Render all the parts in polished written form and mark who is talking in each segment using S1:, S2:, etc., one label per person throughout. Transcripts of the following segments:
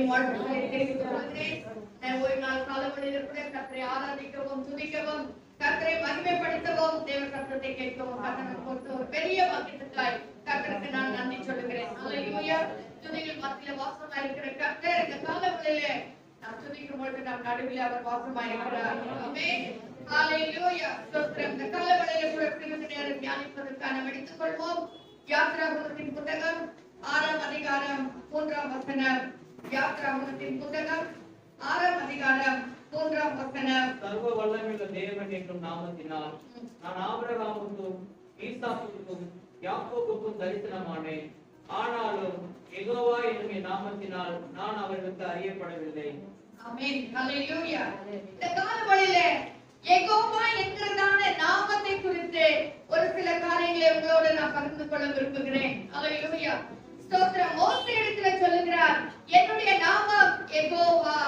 S1: நன்றியும் வாழ்த்துக்களை தெரிவித்துக் கொள்கிறேன். ஒரு நாள் காலவழியில் கூட கர்த்தரை ஆராதிக்கவும் துதிக்கவும் கர்த்தரை மகிமைப்படுத்தவும் தேவ சத்தத்தை கேட்கவும் கர்த்தருக்கு கொடுத்த ஒரு பெரிய வாக்கியத்துக்காய் கர்த்தருக்கு நான் நன்றி சொல்லுகிறேன். அல்லேலூயா. துதிகள் மத்தியில வாசமா இருக்கிற கர்த்தர் இந்த காலவழியிலே நாம் துதிக்கும் பொழுது நாம் நடுவில் அவர் வாசமா இருக்கிறார். ஆமென். அல்லேலூயா. ஸ்தோத்திரம். இந்த காலவழியில கூட சிறிது நேரம் தியானிப்பதற்காக எடுத்துக் கொள்வோம். யாத்ராகமத்தின் புத்தகம் 6ஆம் அதிகாரம் 3ஆம் வசனம். யாத்ராகமத்தின் புத்தகம் 6ஆம் அதிகாரம் 3ஆம் வசனம்.
S2: சர்வ வல்லமையுள்ள தேவன் என்னும் நாமத்தினால் நான் ஆபிரகாமுக்கும் ஈசாக்குக்கும் யாக்கோபுக்கும் தரிசனமானேன். ஆனாலும் யெகோவா என்னும் என் நாமத்தினால் நான் அவர்களுக்கு அறியப்படவில்லை.
S1: ஆமென். அல்லேலூயா. இந்த காலவழியிலே யெகோவா என்கிறதான நாமத்தை குறித்து ஒரு சில காரியங்களை உங்களோடு நான் பகிர்ந்து கொள்ள விரும்புகிறேன். அல்லேலூயா. ஸ்தோத்திரம். மோசே இடத்துல சொல்லுகிறார், என்னுடைய நாமம் யெகோவா,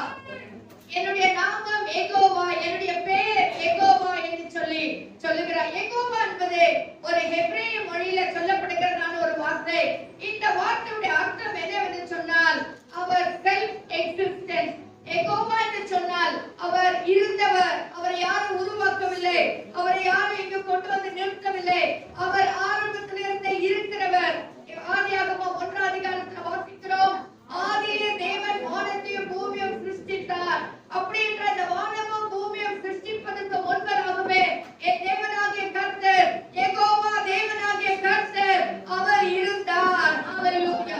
S1: என்னுடைய நாமம் யெகோவா, என்னுடைய பெயர் யெகோவா என்று சொல்லி சொல்லுகிறார். யெகோவா என்பது ஒரு ஹெப்ரேய மொழியில சொல்லப்படுகிறதான ஒரு வார்த்தை. இந்த வார்த்தையுடைய அர்த்தம் என்னவென்று சொன்னால் அவர் செல்ஃப் எக்ஸிஸ்டன்ஸ். யெகோவா என்று சொன்னால் அவர் இருந்தவர், அவரை யாரும் உருவாக்கவில்லை, அவரை யாரும் இங்கு கொண்டு வந்து நிறுத்தவில்லை, அவர் ஆரம்பத்திலிருந்தே இருக்கிறவர். ஆதியாகமம் 1ஆம் அதிகாரத்தில் வாசிக்கிறோம், ஆதியிலே தேவன் வானத்தையும் பூமியையும் சிருஷ்டித்தார். அப்படின்ற அந்த வானமும் பூமியையும் சிருஷ்டிப்பதற்கு முன்பதாகவே என் தேவனாகிய கர்த்தர், யெகோவா தேவனாகிய கர்த்தர் அவர் இருந்தார். ஹalleluya.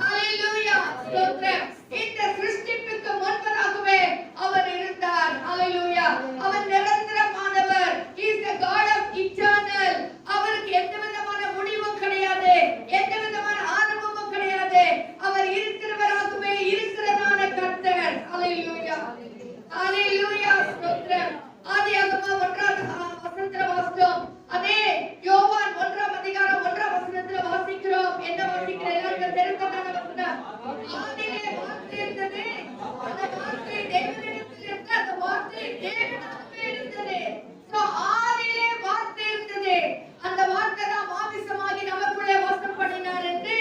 S1: ஹalleluya. ஸ்தோத்திரம். இந்த சிருஷ்டிப்புக்கு முன்பதாகவே அவர் இருந்தார். ஹalleluya. அவர் நிரந்தரமானவர். He is the God of eternal. அவருக்கு எந்த விதமான முடிவும் கிடையாது, எந்த விதமான ஆரம்பமும் கிடையாது. அவர் இருக்கிறவராகவே இருக்கிறதான கர்த்தர். ஹalleluya. ஹalleluya. ஸ்தோத்திரம். ஆதியாகமம் 1ஆம் வசனத்தில் வாசித்தோம். அதே யோவான் 1ஆம் அதிகாரம் 1ஆம் வசனத்தில் வாசிக்கிறோம். என்ன வாசிக்கிறோம்? எல்லாருக்கும் தெரிந்ததான வசனம். ஆதியிலே வார்த்தை இருந்தது, அந்த வார்த்தை தேவனிடத்தில் இருந்தது, அந்த வார்த்தை தேவனாகவே இருந்தது. சோ ஆதியிலே வார்த்தை இருந்தது, அந்த வார்த்தை தான் மாமிசமாகி நமக்குள்ளே வாசம் பண்ணினார் என்று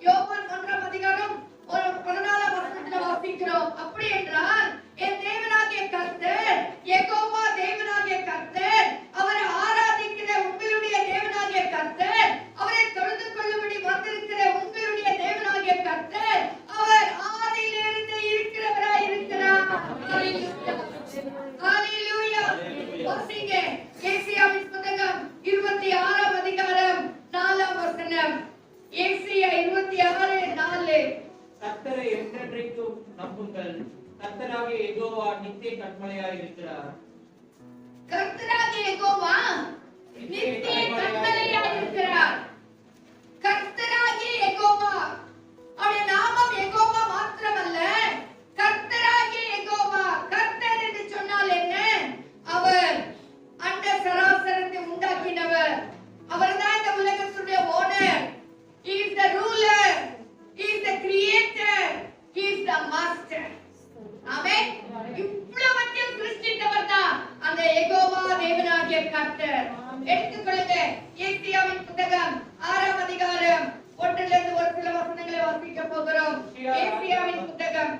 S1: யோவான் 1ஆம் அதிகாரம் 14ஆம் வசனத்தில் வாசிக்கிறோம். அப்படி என்றால் என் தேவனாகிய கர்த்தர், யெகோவா தேவனாகிய கர்த்தர், அவரை ஆராதிக்கிற உங்களுடைய தேவனாகிய கர்த்தர், அவரை தொழுது கொள்ளும்படி வந்திருக்கிற உங்களுடைய தேவனாகிய கர்த்தர், அவர் ஆதியிலிருந்து இருக்கிறவராய் இருக்கிறார். ஹalleluya. வாசிங்க ஏசாயாவின் புத்தகம் 26ஆம் அதிகாரம் 4ஆம் வசனம். ஏசாயா 26:4.
S2: கர்த்தரை என்றென்றைக்கும் நம்புங்கள். கர்த்தராகிய யெகோவா நித்திய கன்மலையாய் இருக்கிறார்.
S1: கர்த்தராகிய யெகோவா நித்திய கன்மலையாய் இருக்கிறார். கர்த்தராகிய யெகோவா, அவருடைய நாமம் யெகோவா மாத்திரமல்ல, கர்த்தராகிய யெகோவா. கர்த்தர் என்று சொன்னால் என்ன? அவர் அண்ட சராசரத்தை உண்டாக்கினவர். அவர்தான் இந்த உலகத்துடைய owner. He is the ruler, he is the creator, he is the master. ஆமென். இவ்வளவற்றையும் சிருஷ்டித்தவர் தான் அந்த யெகோவா தேவனாகிய கர்த்தர். எடுத்துக்கொள்ளுங்க ஏசாயாவின் புத்தகம் 6ஆம் அதிகாரம் 1லிருந்து ஒரு சில வசனங்களை வாசிக்க போகிறோம். ஏசாயாவின் புத்தகம்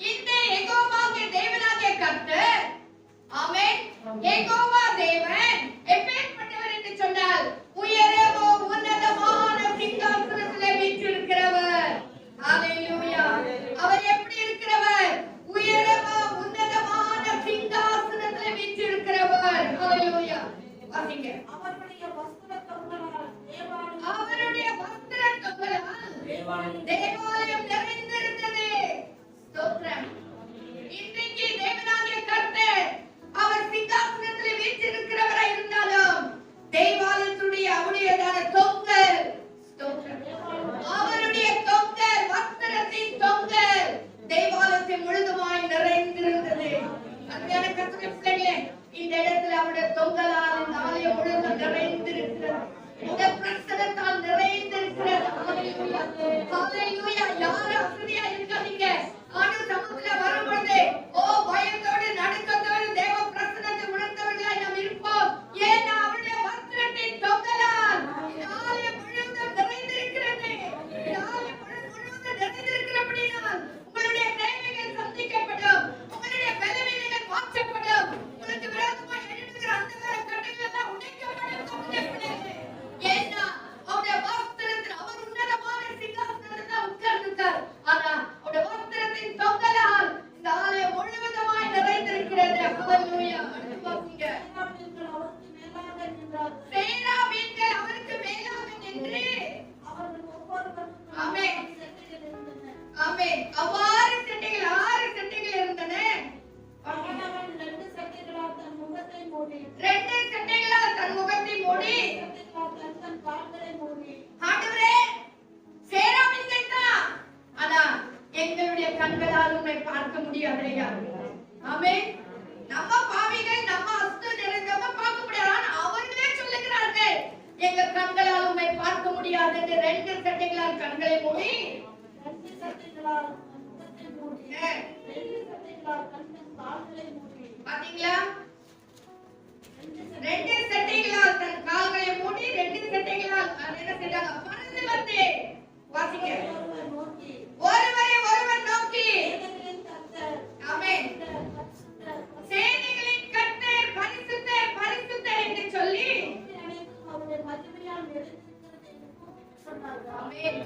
S1: இந்த யெகோவாகிய தேவனாகிய கர்த்தர், ஆமென், யெகோவா தேவன் எப்பேற்பட்டவர் என்று சொன்னால் உயரமும் உன்னதமான சிங்காசனத்திலே வீற்றிருக்கிறவர். ஹalleluya. அவர் எப்படி இருக்கிறவர்? உயரமும் உன்னதமான சிங்காசனத்திலே வீற்றிருக்கிறவர். ஹalleluya. வாசிங்க. அவருடைய வஸ்திர தொங்கலால் தேவாலயம் நிறைந்திருந்தது. ஸ்தோத்திரம். இன்றைக்கு தேவனாகிய கர்த்தர் அவர் சிங்காசனத்திலே ஆமென். அவ்வாறு சட்டைகள் 6 சட்டைகள் இருந்தன.
S3: அவன் 2 சட்டைகளால் தன் முகத்தை மூடி
S1: 2 சட்டைகளால் தன் முகத்தை மூடி
S3: சட்டைகளால் தன் கால்களை மூடி
S1: ஆண்டவரே சேராமின்கள் தான். ஆனா எங்களுடைய கண்களால் உம்மை பார்க்க முடியாதையா. ஆமென். நம்ம பாவிகள், நம்ம அசுத்தம் நிறைந்தவங்க பார்க்க முடியாது. ஆனா அவர்களே சொல்லுகிறார்கள் எங்க கண்களால் உம்மை பார்க்க முடியாது என்று 2 சட்டைகளால் கண்களை மூடி
S3: 2 சட்டைகளால் தன் முகத்தை மூடி 2 சட்டைகளால் தன் கால்களை மூடி.
S1: பாத்தீங்களா? 2 சட்டைகளால் தன் கால்களை மூடி 2 சட்டைகளால் என்ன செய்தாங்க? பறந்து வந்து வாசிங்க.
S3: ஒருவர் நோக்கி
S1: ஒருவரை ஒருவர் நோக்கி
S3: சேனைகளின் கர்த்தர்
S1: ஆமென். சேனைகளின் கர்த்தர் பரிசுத்தர் பரிசுத்தர் என்று சொல்லி
S3: அனைத்தும் அவருடைய மகிமையால் நிறைந்திருக்கிறது என்று சொன்னார்கள்.
S1: ஆமென்.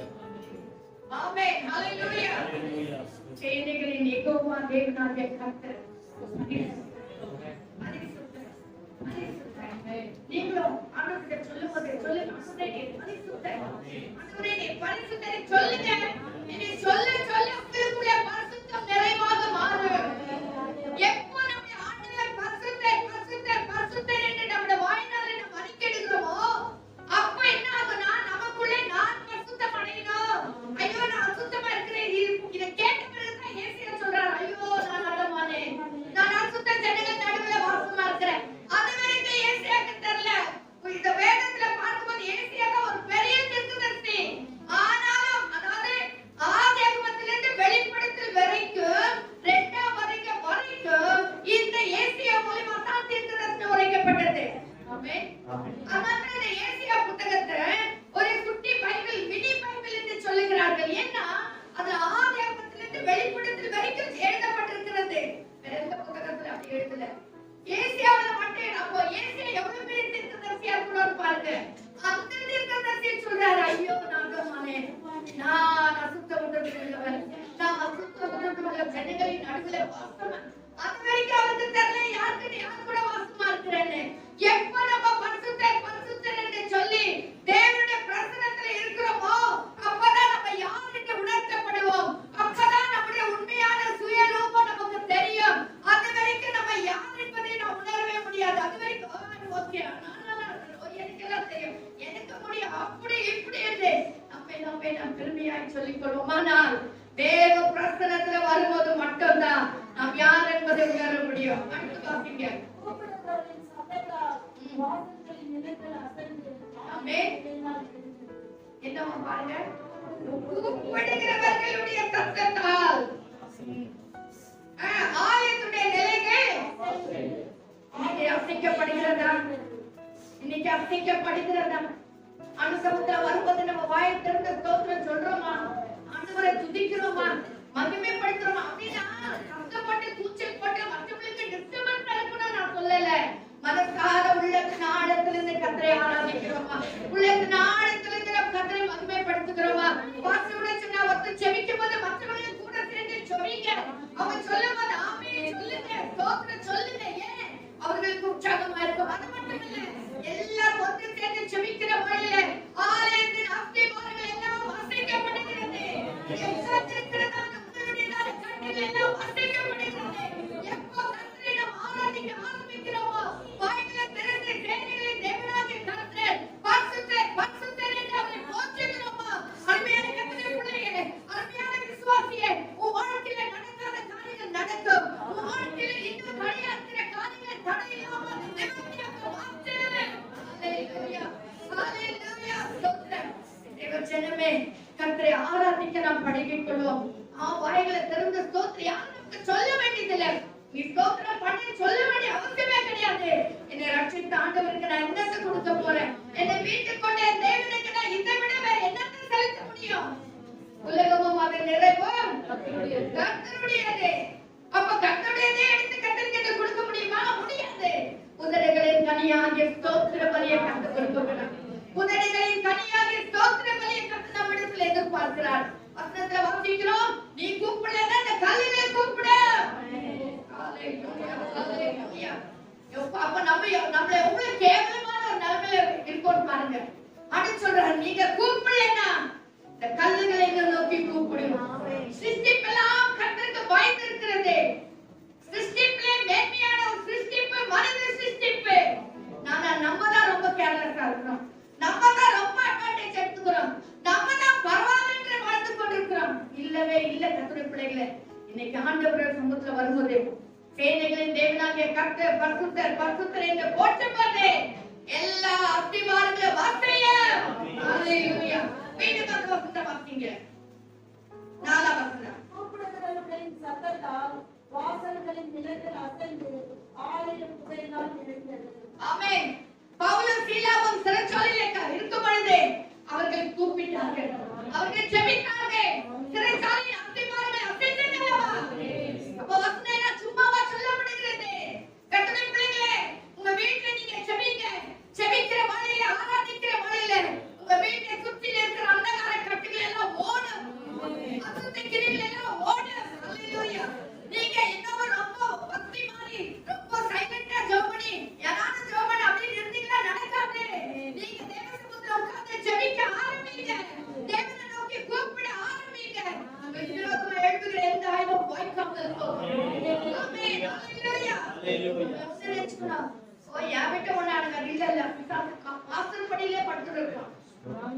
S1: ஆமென். ஹalleluya. சேனைகளின் யெகோவா தேவனாகிய கர்த்தர் பரிசுத்தர் பரிசுத்தர். நீங்களும் ஆண்டவர்கிட்ட சொல்லும்போது சொல்லுங்க, ஆண்டவரே பரிசுத்தர், ஆண்டவரே நீ பரிசுத்தரை சொல்லுங்க. நீ சொல்ல சொல்ல உங்களுக்குள்ள பரிசுத்தம் நிறைவாக மாறும். எப்போ நம்முடைய ஆண்டவர் பரிசுத்தர் பரிசுத்தர் பரிசுத்தர் என்று நம்முடைய வாயினாலே நாம் அறிக்கையிடுகிறோமோ அப்ப என்ன ஆகும்னா நமக்குள்ளே நான் பரிசுத்தம் அடையணும். ஐயோ நான் அசுத்தமா இருக்கிறேன். இதை கேட்ட பிறகுதான் ஏசியா சொல்றார், ஐயோ நான் அடமானே, நான் அசுத்த ஜனங்கள் நடுவுல வாசமா இருக்கிறேன். அது வரைக்கும் ஏசியாக்கு தெரியல. இந்த வேதத்துல பார்க்கும்போது ஏசியா தான் ஒரு பெரிய தீர்க்கதரிசி. ஆனாலும் அதாவது ஆதியாகமத்திலிருந்து வெளிப்படுத்தல் வரைக்கும் 2ஆம் அதிகாரம் வரைக்கும் இந்த ஏசியா மூலமா தான் தீர்க்கதரிசனம் உரைக்கப்பட்டது. ஆமென். அதனால இந்த ஏசியா புத்தகத்தை ஒரு குட்டி பைபிள், மினி பைபிள் என்று சொல்லுகிறார்கள். ஏன்னா அது ஆதியாகமத்திலிருந்து வெளிப்படுத்தல் வரைக்கும் எழுதப்பட்டிருக்கிறது. வேற எந்த புத்தகத்துல அப்படி எழுதல. ஏசியாவுல மட்டும் அப்போ ஏசியா எவ்வளவு பெரிய தீர்க்கதரிசியா இருக்கணும்னு பாருங்க. அந்த தீர்க்கதரிசி சொல்றாரு, ஐயோ நாகமானே, நான் அசுத்த உணர்வுள்ளவன், நான் அசுத்த உணர்வுள்ள ஜனங்களின் நடுவுல வாசமா. அது வரைக்கும் அவருக்கு தெரியல யாருக்கு யார் கூட வாசமா இருக்கிறேன்னு. எப்ப நம்ம பரிசுத்தர் பரிசுத்தர் என்று சொல்லி தேவனுடைய பிரசன்னத்துல இருக்கிறோமோ அப்பதான் நம்ம யாருக்கு உணர்த்தப்படுவோம். அப்பதான் நம்முடைய உண்மையான சுயரூபம் நமக்கு தெரியும். அது வரைக்கும் நம்ம யார் என்பதை நாம் உணரவே முடியாது. அது வரைக்கும் ஓகே எனக்கெல்லாம் தெரியும், எனக்கு முடியும், அப்படி இப்படி என்று நம்மை நாம் பெருமையாய் சொல்லிக் கொள்வோம். ஆனால் தேவ பிரசன்னத்துல வரும்போது மட்டும்தான் நாம் யார் என்பதை உணர முடியும். அடுத்து வாசிங்க.
S3: கூப்பிடுகிறவரின் சத்தத்தால் வாசல்களின் நிலைகள் அசைந்து
S1: ஆமென். என்னவா பாருங்க, கூப்பிடுகிறவர்களுடைய சத்தத்தால் ஆலயத்துடைய நிலைகள் இன்னைக்கு அசைக்கப்படுகிறதா? இன்னைக்கு அசைக்கப்படுகிறதா? அனுசமத்துல வரும்போது நம்ம வாயை திறந்த ஸ்தோத்திரம் சொல்றோமா? ஆண்டவரை துதிக்கிறோமா? மகிமைப்படுத்துறோமா? அப்படின்னா கஷ்டப்பட்டு கூச்சல் போட்டு மற்றவங்களுக்கு டிஸ்டர்பன்ஸ் நடக்கணும்னு நான் சொல்லல. மனசார உள்ளத்தின் ஆழத்திலிருந்து கர்த்தரை ஆராதிக்கிறோமா? உள்ளத்தின் ஆழத்திலிருந்து நம்ம கர்த்தரை மகிமைப்படுத்துகிறோமா? வாசலுடைய சொன்னா ஒருத்தர் செபிக்கும் போது மற்றவங்க கூட சேர்ந்து செபிங்க. அவங்க சொல்லும் போது ஆமென் சொல்லுங்க, ஸ்தோத்திரம் சொல்லுங்க. ஏன் அவர்களுக்கு உற்சாகமா இருக்கும். அது மட்டும் இல்ல, எல்லாரும் ஒன்று சேர்ந்து செபிக்கிற வழியில ஆலயத்தின் அஸ்திபாரங்கள் எல்லாம் அசைக்கப்படுகிறது. எக்காத்திருக்கிறதான உங்களுடையதான கண்கள் எல்லாம் அசைக்கப்படுகிறது. எப்போ கர்த்தரை நாம் ஆராதிக்க ஆரம்பிக்கிறோமோ வாய்களை திறந்து சேனைகளின் தேவனாகிய கர்த்தர் பரிசுத்தர் பரிசுத்தர் என்று அவரை போற்றுகிறோமோ, அருமையான கர்த்தருடைய பிள்ளையே, அருமையான விசுவாசியே, உன் வாழ்க்கையில நடக்காத காரியங்கள் நடக்கும். உன் வாழ்க்கையில இன்னும் தடையாகிற காரியங்கள் தடையில்லாமல் நிவர்த்தியாக மாற்று. ஹalleluya ஹalleluya ஸ்தோத்திரம். தேவ ஜனமே, கர்த்தரை ஆராதிக்க நாம் பழகிக் கொள்வோம். வாய்களை திறந்து ஸ்தோத்திரம் யாருக்கு சொல்ல வேண்டியதில்லை. நீ ஸ்தோத்திரம் பண்ணி சொல்ல வேண்டிய அவசியமே கிடையாது. என்னை ரட்சித்த ஆண்டவருக்கு நான் என்னத்தை கொடுக்க போறேன்? என்னை வீட்டுக்கு கொண்ட என் தேவனுக்கு நான் இதை விட வேற என்னத்தை செலுத்த முடியும்? உலகமும் அதன் நிறைவும் கர்த்தருடையது. அப்ப கர்த்தருடையதே எடுத்து கர்த்தருக்கு கொடுக்க முடியுமா? முடியாது. உதடுகளின் கனியாகிய ஸ்தோத்திர பலியை கர்த்தர் கொடுக்கிறார். உதடுகளின் கனியாகிய ஸ்தோத்திர பலியை கர்த்தர் நம்மிடத்தில் எதிர்பார்க்கிறார். வசனத்துல வாசிக்கிறோம், நீ கூப்பிடலன்னா இந்த கல்லுகளை கூப்பிடு. ஹalleluya ஹalleluya. அப்ப நம்மள எவ்வளவு கேவலமான ஒரு நிலைமையில இருக்கோம் பாருங்க. அடுத்து சொல்றாரு, நீங்க கூப்பிடலன்னா இந்த கல்லுகளை நோக்கி கூப்பிடுங்க. சிருஷ்டி இன்னைக்கு ஆண்டவர் சமூகத்துல வரும்போது சேனைகளின் தேவனாகிய கர்த்தர் பரிசுத்தர் பரிசுத்தர் என்று போற்றப்பட்டே எல்லா அஸ்திபாரங்களும் வார்த்தைய ஹalleluya மீண்டும் அந்த வசனத்தை வாசிங்க. 4ஆம் வசனம்.
S3: கூப்பிடுகிறவர்களின் சத்தத்தால் வாசல்களின் நிலங்கள் அசைந்து ஆலயம் புகையினால் நிறைந்தது.
S1: ஆமென். பவுலும் சீலாவும் சிறைச்சாலையிலே இருக்கும் பொழுது அவர்கள் கூப்பிட்டார்கள், அவர்கள் ஜெபித்தார்கள், சிறைச்சாலையின் அஸ்திபாரங்கள் அசைந்தனவா? அப்ப வசனம் சும்மாவா சொல்லப்படுகிறது? கர்த்தருடைய பிள்ளைகளே, உங்க வீட்ல நீங்க ஜெபிங்க. ஜெபிக்கிற வேளையில, ஆராதிக்கிற வேளையில உங்க வீட்டை சுற்றி இருக்கிற அந்தகார கட்டுகள் எல்லாம் ஓடும், அசுத்த கிரியைகள் எல்லாம் ஓடும். ஹalleluya. நீங்க இன்னொரு ரொம்ப பக்தி மாதிரி ரொம்ப சைலண்டா ஜெபம் பண்ணி யாராவது ஜெபம் பண்ண அப்படி இருந்தீங்களா? நடக்காது. நீங்க தேவ சமூகத்துல உட்கார்ந்து ஜெபிக்க ஆரம்பிங்க. தேவனை நோக்கி கூப்பிட ஆரம்பிங்க. உங்க இருதயத்துல எழுப்புகிற எந்த ஆயுதம் வாய்க்காமல் இருக்கும். ஆமென். ஹalleluya. ஹalleluya. ஓ யாவிட்ட ஒண்ணானுங்க இல்ல பிசாசு வாசல் படியிலே படுத்துட்டு இருக்கான்.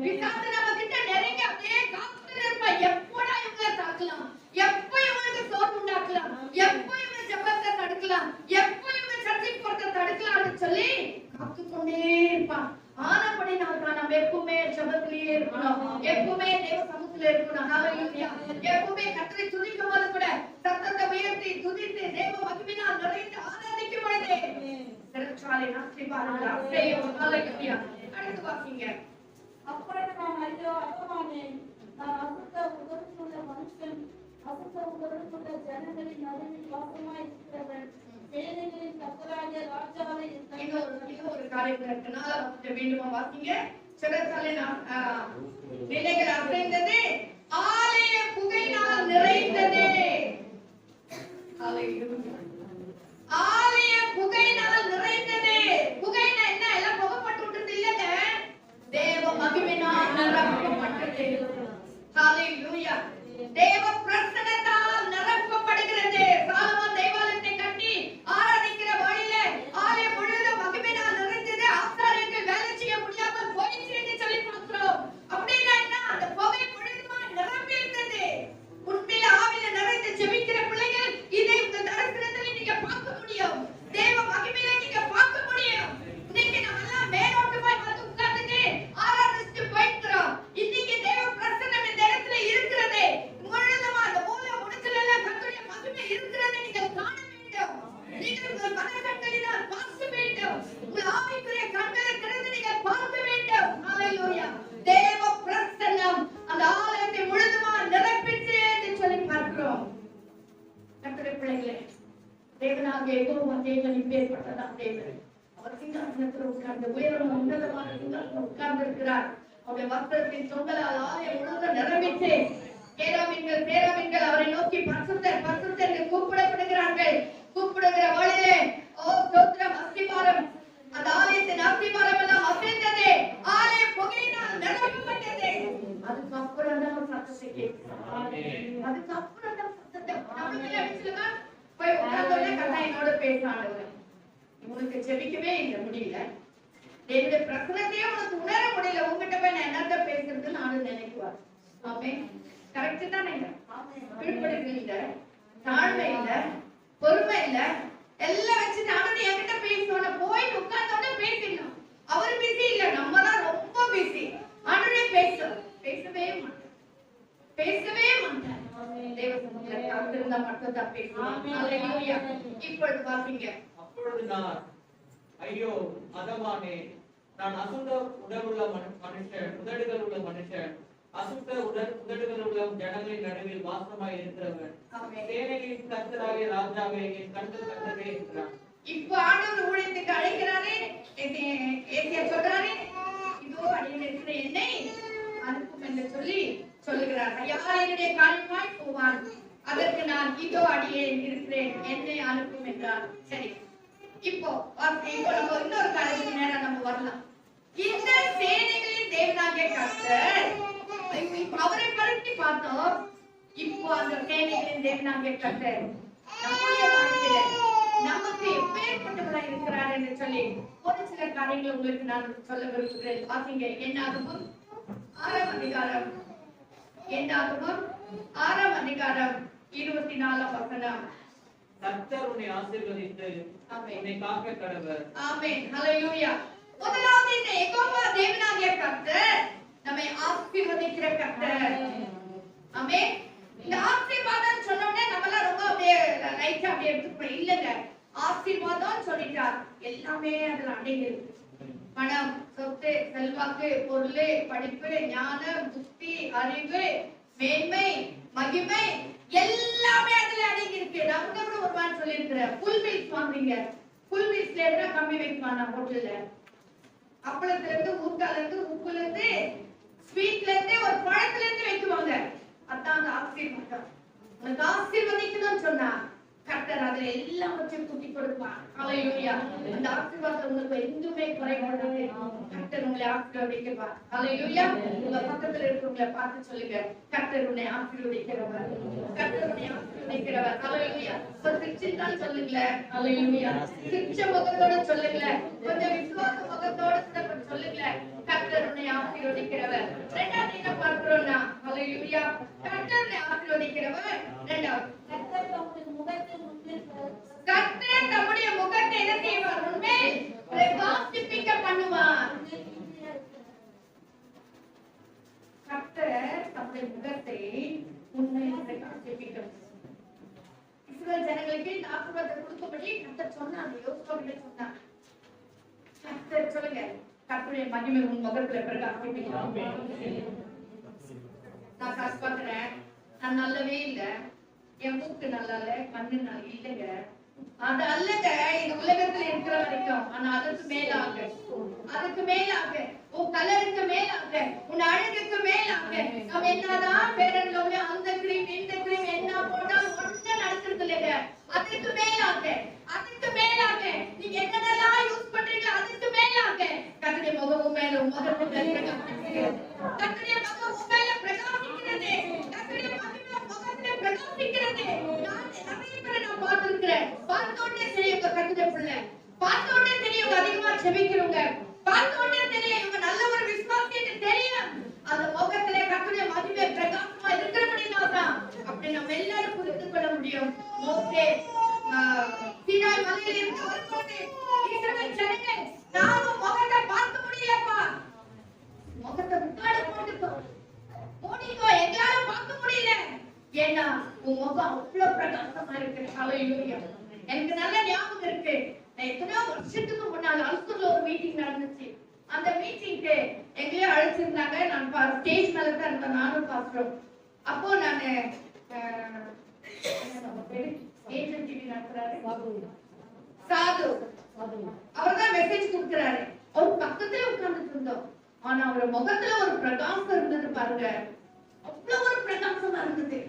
S1: பிசாசு நம்ம கிட்ட நெருங்கி அப்படியே காத்துட்டு இருப்பான். எப்போடா இவங்களை தாக்கலாம், எப்போ இவங்களுக்கு சோர்வு உண்டாக்கலாம், எப்போ இவங்க ஜெபத்தை தடுக்கலாம், எப்போ இவங்க சர்ச்சைக்கு போறத தடுக்கலாம்னு சொல்லி காத்துக்கொண்டே இருப்பான். ஆனபடி நம்ம எப்பவுமே ஜெபத்திலேயே இருக்கணும், எப்பவுமே தேவ சமூகத்துல இருக்கணும். ஹalleluya. எப்பவுமே கர்த்தரை துதிக்கும் போது கூட சத்தத்தை உயர்த்தி துதித்து தேவ மகிமையினால் நிறைந்து ஆராதிக்கும் பொழுது சிறைச்சாலையின் அஸ்திபாரங்கள் அசையும். ஹalleluya. அடுத்து வாசிங்க.
S3: அப்பொழுது நான் ஐயோ அகமானேன், நான் அசுத்த உதடுகளுள்ள மனுஷன், அசுத்த உதடுகளுள்ள ஜனங்களின் நடுவில் வாசமாய் இருக்கிறவன், சேனைகளின் கர்த்தராகிய ராஜாவை
S1: ஒரு காரியம் இருக்கு. 4ஆம் வசனத்தை மீண்டும் வாசிங்க. சிறைச்சாலையின் நிலைகள் அசைந்தது, ஆலய புகையினால் நிறைந்தது. ஹalleluya. ஆலய புகையினால் நிறைந்தது. புகைனா என்ன? எல்லாம் புகைப்பட்டு விட்டது இல்லங்க, தேவ மகிமையினால் நிரப்பப்பட்டது. ஹalleluya. தேவ பிரசன்னத்தால் நிரப்பப்படுகிறது. சாலமோன் தேவாலயத்தை கட்டி ஆராதிக்கிற வழியில ஆலயம் முழுவதும் மகிமையினால் நிறைந்தது. ஆசாரியர்கள் வேலை செய்ய முடியாமல் போயிடுச்சு என்று சொல்லி பார்க்கிறோம். அப்படின்னா என்ன? அந்த புகை முழுதுமா நிரம்பி இருந்தது. உண்மையில ஆவியில நிறைந்து ஜெபிக்கிற பிள்ளைகள் இதை உங்க தரிசனத்துல நீங்க பார்க்க முடியும். தேவ மகிமையில நீங்க பார்க்க முடியும். இன்னைக்கு நம்ம எல்லாம் மேலோட்டமாய் வந்து உட்கார்ந்துட்டு ஆராதிச்சுட்டு போயிடுறோம். இன்னைக்கு தேவ பிரசன்னம் இந்த இடத்துல இருக்கிறது. முழுதுமா அந்த மூல முடிச்சுல எல்லாம் கர்த்தருடைய மகிமை இருக்கிறது நீங்கள் காண வேண்டும். நீங்கள் உங்கள் மனக்கண்களினால் பார்க்க வேண்டும். உங்கள் ஆவிக்குரிய கண்களை திறந்து நீங்கள் பார்க்க வேண்டும். ஹalleluya. தேவ பிரசன்னம் அந்த ஆலயத்தை முழுதுமா நிரப்பிச்சு என்று சொல்லி பார்க்கிறோம். கர்த்தருடைய பிள்ளைகளே, தேவனாகிய யெகோவா தேவன் இப்பேற்பட்டதான் தேவன். அவர் சிங்காசனத்தில் உட்கார்ந்து உயரமான உன்னதமான சிங்காசனம் உட்கார்ந்து இருக்கிறார். அவருடைய வஸ்திரத்தின் தொங்கலால் ஆலயம் முழுவதும் நிரம்பிச்சு சேராமீன்கள் அவரை நோக்கி பரிசுத்தர் பரிசுத்தர் என்று கூப்பிடப்படுகிறார்கள். கூப்பிடுகிற வழியிலே ஓ ஸ்தோத்திரம், அஸ்திபாரம், அந்த ஆலயத்தின் அஸ்திபாரம் எல்லாம் அசைந்தது. ஆலயம் புகையினால் நிரப்பப்பட்டது. அதுக்கப்புறம் தான் சத்தத்தை கேட்கிறோம். அதுக்கப்புறம் தான் சத்தத்தை நம்மளுக்கு அடிச்சுலமா போய் உட்கார்ந்தோடனே கண்ணாயினோட பேசினாங்க. உங்களுக்கு ஜெபிக்கவே இல்லை, முடியல. தேவனுடைய பிரசன்னத்தையே உனக்கு உணர முடியல. உங்ககிட்ட போய் நான் என்னத்த பேசுறது நானும் நினைக்குவார். ஆமென். கரெக்ட் தானே? கீழ்ப்படிதல் இல்ல, தாழ்மை இல்ல, பொறுமை இல்ல, எல்லாம் வச்சு நானும் என்கிட்ட பேசணும். போய் உட்கார்ந்தோட பேசணும். அவர் பிஸி இல்ல, நம்ம தான் ரொம்ப பிஸி. ஆண்டவரே பேசவே மாட்டார். தேவ சமூகத்துல காத்திருந்தா மட்டும் தான் பேசுவார். ஹalleluya. இப்பொழுது வாசிங்க.
S2: அப்பொழுது நான் ஐயோ அதமானே, நான் அசுத்த உடலுள்ள மனுஷன், உதடுகள் உள்ள மனுஷன், அசுத்த உதடுகள் உள்ள ஜனங்களின் நடுவில் வாசமாய் இருக்கிறவன், சேனைகளின் கர்த்தராகிய ராஜாவே என் கண்கள் கண்டதே இருக்கிறான்.
S1: இப்போ ஆண்டவர் ஊழியத்துக்கு அழைக்கிறாரே, ஏசியா சொல்றாரே, இதோ அடியில் இருக்கிற என்னை அனுப்பும் என்று சொல்லுகிறார். யார் என்னுடைய காரியமாய் போவான், அதற்கு நான் இதோ அடியே இருக்கிறேன், என்னை அனுப்பும் என்றார். சரி, இப்போ நம்ம இன்னொரு காரியத்துக்கு நேரம் நம்ம வரலாம். இந்த சேனைகளின் தேவனாகிய கர்த்தர், அவரை பற்றி பார்த்தோம். இப்போ அந்த சேனைகளின் தேவனாகிய கர்த்தர் நம்முடைய வாழ்க்கையில நமக்கு எப்பேற்பட்டவராய் இருக்கிறார் என்று சொல்லி ஒரு சில காரியங்களை உங்களுக்கு நான் சொல்ல விரும்புகிறேன். பாத்தீங்க, என்னாகமம் 6ஆம் அதிகாரம் 27 24ஆம் வசனம்.
S2: கர்த்தர் உன்னை ஆசீர்வதித்து
S1: ஆமென்.
S2: உன்னை காக்க கடவர்.
S1: ஆமென். ஹalleluya. முதலாவது இந்த யெகோவா தேவனாகிய கர்த்தர் நம்மை ஆசீர்வதிக்கிற கர்த்தர். ஆமென். இந்த ஆசீர்வாதம் சொன்னோனே நம்மள ரொம்ப அப்படியே லைட்டா அப்படியே எடுத்துப்போம். இல்லங்க, ஆசீர்வாதம் சொல்லிட்டார், எல்லாமே அதுல அடங்கி இருக்கு. பணம், சொத்து, செல்வாக்கு, பொருள், படிப்பு, ஞானம், புத்தி, அறிவு, மேன்மை, மகிமை எல்லாமே அதுல அடங்கி இருக்கு. நான் கூட ஒரு வாரம் சொல்லியிருக்கிறேன், ஃபுல் மீல்ஸ் வாங்குறீங்க, ஃபுல் மீல்ஸ்ல இருந்தா கம்மி வைக்குமா நான் ஹோட்டல்ல? அப்பளத்துல இருந்து, ஊர்கால இருந்து, உப்புல இருந்து, ஸ்வீட்ல இருந்து, ஒரு பழத்துல இருந்து வைக்குவாங்க. அதான் அந்த ஆசீர்வாதம். உனக்கு ஆசீர்வதிக்கணும்னு சொன்னா கர்த்தர் அதுல எல்லாம் வச்சு கூட்டி கொடுப்பார். ஹalleluya. அந்த ஆசீர்வாதம் உங்களுக்கு எதுவுமே குறைபடாது. கர்த்தர் உங்களை ஆசீர்வதிக்கிறார். ஹalleluya. உங்க பக்கத்துல இருக்கிறவங்கள பார்த்து சொல்லுங்க, கர்த்தர் உன்னை ஆசீர்வதிக்கிறவர், கர்த்தர் உன்னை ஆசீர்வதிக்கிறவர். ஹalleluya. சிரிச்சுதான் சொல்லுங்க. ஹalleluya. சிரிச்ச முகத்தோட சொல்லுங்க, கொஞ்சம் விசுவாச முகத்தோட சொல்லுங்க, கர்த்தர் உன்னை ஆசீர்வதிக்கிறவர். இரண்டாவது என்ன பார்க்கிறோம்னா, ஹalleluya, கர்த்தர் உன்னை ஆசீர்வதிக்கிறவர். இரண்டாவது, கர்த்தர் தம்முடைய முகத்தை என்ன செய்வார்? உண்மையில் பிரகாசிப்பிக்க பண்ணுவார். கர்த்தர் தம்முடைய முகத்தை உண்மையில் பிரகாசிப்பிக்க. இஸ்ரவேல் ஜனங்களுக்கு இந்த ஆசீர்வாதத்தை கொடுக்கும்படி கர்த்தர் சொன்னார், யோசுவாவிலே சொன்னார். கர்த்தர் சொல்லுங்க, கர்த்தருடைய மகிமை உன் முகத்துல பிரகாசிப்பிக்கும். நான் கஷ்டப்படுறேன், நான் நல்லவே இல்லை, என் மூக்கு நல்லா இல்ல, கண்ணு நல்லா இல்லைங்க, அது அல்லங்க இந்த உலகத்துல இருக்கிற வரைக்கும். ஆனா அதுக்கு மேலாக, அதுக்கு மேலாக, உன் கலருக்கு மேலாக, உன் அழகுக்கு மேலாக, நம்ம என்னதான் பேரன்லோங்க அந்த கிரீம் இந்த கிரீம் என்ன போட்டாலும் ஒண்ணு நடக்கிறது இல்லைங்க. அதுக்கு மேலாக, அதுக்கு மேலாக நீங்க என்னென்னலாம் யூஸ் பண்றீங்களோ அதுக்கு மேலாக கர்த்தருடைய முகம் மேல பிரகாசிக்கிறது. கர்த்தருடைய முகம் மேல பிரகாசிக்கிறது. கர்த்தருடைய மகிமை முகத்திலே பிரகாசிக்கிறது. நிறைய பேரை நான் பார்த்திருக்கிறேன். பார்த்தோன்னே தெரியும் உங்க கர்த்தருடைய பிள்ளை, பார்த்தோன்னே தெரியும் உங்க அதிகமா ஜெபிக்கிறவங்க, பார்த்தோன்னே தெரியும் இவங்க நல்ல ஒரு விசுவாசின்னு தெரியும். அந்த முகத்திலே கர்த்தருடைய மகிமை பிரகாசமா இருக்கிறபடினால்தான் அப்படி நம்ம எல்லாரும் புரிந்து கொள்ள முடியும். மோசே சீனாய் மலையில இருந்து வரும்போது இஸ்ரவேல் ஜனங்கள், நானும் முகத்தை பார்க்க முடியலப்பா, முகத்தை முக்காடு போட்டுக்கோ, மூடிக்கோ, எங்களால பார்க்க முடியல, ஏன்னா உன் முகம் அவ்வளவு பிரகாசமா இருக்கு. ஹalleluya. எனக்கு நல்ல ஞாபகம் இருக்கு, நான் எத்தனையோ வருஷத்துக்கு முன்னால அல்சூர்ல ஒரு மீட்டிங் நடந்துச்சு. அந்த மீட்டிங்க்கு எங்கேயோ அழைச்சிருந்தாங்க. நான் ஸ்டேஜ் மேல தான் இருந்தேன், நானும் பாஸ்டரும். அப்போ நான் சாது அவர்தான் மெசேஜ் கொடுக்கிறாரு. அவர் பக்கத்துல உட்கார்ந்துட்டு இருந்தோம். ஆனா அவர் முகத்துல ஒரு பிரகாசம் இருந்தது பாருங்க, அவ்வளவு ஒரு பிரகாசமா இருந்தது.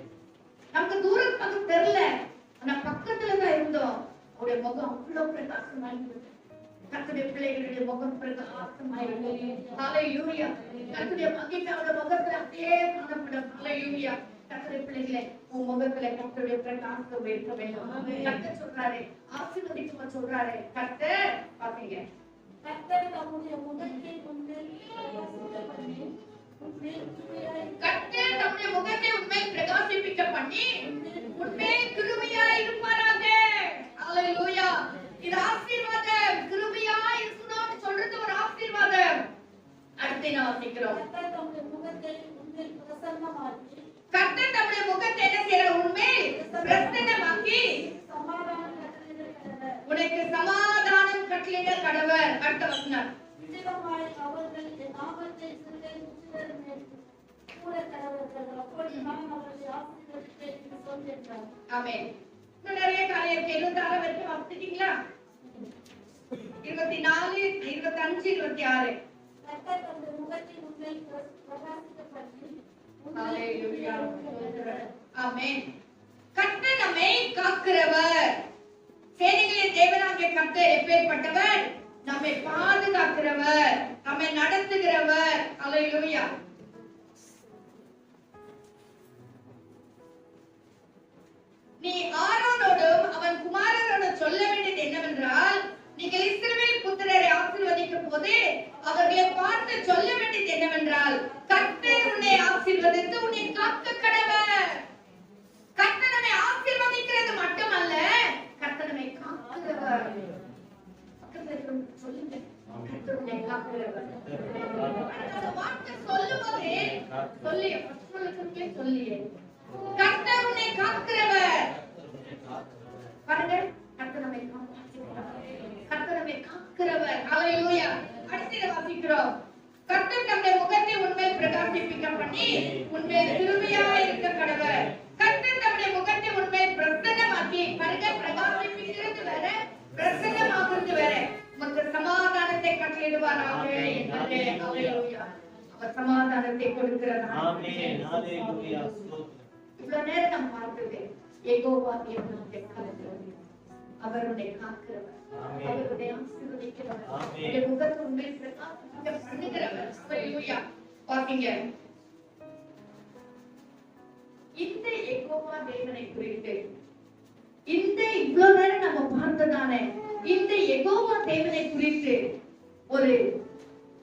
S1: நமக்கு தூரம் பக்கம் தெரியல, ஆனா பக்கத்துலதான் இருந்தோம். அவருடைய முகம் அவ்வளவு பிரகாசமா இருந்தது. கர்த்தருடைய பிள்ளைகளுடைய முகம் பிரகாசமா இருந்தது. ஹalleluya. கர்த்தருடைய மகிமை அவருடைய முகத்துல அப்படியே காணப்படும். ஹalleluya. கர்த்தருடைய பிள்ளைகளே, உன் முகத்துல கர்த்தருடைய பிரகாசம் இருக்க வேண்டும். கர்த்தர் சொல்றாரு, ஆசீர்வதிக்க சொல்றாரு. கர்த்தர் பாத்தீங்க,
S3: கர்த்தர் தம்முடைய முகத்தை உன்மேல் பிரகாசிக்க பண்ணி,
S1: கர்த்தர் தம்முடைய முகத்தை உன்மேல் பிரகாசிப்பிக்க பண்ணி உன்மேல் கிருபையாய் இருப்பாராக. ஹalleluya. இது ஆசீர்வாதம். கிருபையாய் இருக்கணும்னு சொல்றது ஒரு ஆசீர்வாதம். அடுத்து நான் வாசிக்கிறோம்,
S3: கர்த்தர் தம்முடைய முகத்தை உன்மேல் பிரசன்னமாக்கி,
S1: கர்த்தர் தம்முடைய முகத்தை என்ன செய்யறார்? உன்மேல் பிரசன்னமாக்கி
S3: சமாதானம் கட்டளையிட கடவர்.
S1: உனக்கு சமாதானம் கட்டளையிட கடவர். அடுத்த வசனம்,
S3: நிச்சயமாய் அவர்கள் என் நாமத்தை சொல்லி உச்சிதர் மேல் கூட கடவர்கள். அப்பொழுது நான் அவர்களை ஆசீர்வதிப்பேன் என்று சொல்லியிருக்கிறார்.
S1: ஆமென். இன்னும் நிறைய காரியம் இருக்கு. 26 வரைக்கும் வாசிட்டீங்களா? 24, 25, 26.
S3: கர்த்தர் தம்முடைய முகத்தை உன்மேல் பிரகாசிக்க பண்ணி,
S1: ஹalleluya. ஆமென். கர்த்தர் நம்மை காக்கிறவர். சேனைகளின் தேவனாகிய கர்த்தர் எப்பேற்பட்டவர்? நம்மை பாதுகாக்கிறவர், நம்மை நடத்துகிறவர். ஹalleluya. நீ ஆரோனோடும் அவன் குமாரரோடும் சொல்ல வேண்டியது என்னவென்றால், நீங்கள் இஸ்ரவேல் புத்திரரை ஆசீர்வதிக்கும் போது அவர்களை பார்த்து சொல்ல வேண்டியது என்னவென்றால், கர்த்தர் உன்னை ஆசீர்வதித்து உன்னை காக்க கடவர். கர்த்தர் நம்மை ஆசீர்வதித்து கர்த்தர் உன்னை காக்கிறவர். அந்த வார்த்தை சொல்லும்போதே சொல்லியே சொல்லியே கர்த்தர் உன்னை காக்கிறவர். பாருங்க, கர்த்தர் நம்மை காப்பாற்றுகிறவர், கர்த்தர் நம்மை காக்கிறவர். ஹல்லேலூயா. அடுத்து வாசிக்கிறோம். கர்த்தர் தம்முடைய முகத்தை உன்மேல் பிரகாசிப்பிக்க பண்ணி உன்மேல் கிருபையாய் இருக்க கடவர். கர்த்தர் தம்முடைய முகத்தை உன்மேல் பிரசன்னமாக்கி, பாருங்க, பிரகாசிப்பிக்கிறது வேற, பிரசன்னமாக்குறது வேற. உனக்கு சமாதானத்தை கட்டளையிடுவாராக. ஹல்லேலூயா. அவர் சமாதானத்தை கொடுக்கிறார். ஆமென். ஹல்லேலூயா. இவ்வளவு நேரம் நாம் பார்த்தது யெகோவா தேவனுடைய காக்கிறவர், அவருடைய காக்கிறவர், அவருடைய ஆசீர்வதிக்கிறவர், அவருடைய முகத்தை உண்மையில் பிரகாசிக்க பண்ணுகிறவர். ஹல்லேலூயா. பாத்தீங்க, இந்த யெகோவா தேவனை குறித்து இந்த இவ்வளவு நேரம் நம்ம பார்த்ததானே இந்த யெகோவா தேவனை குறித்து ஒரு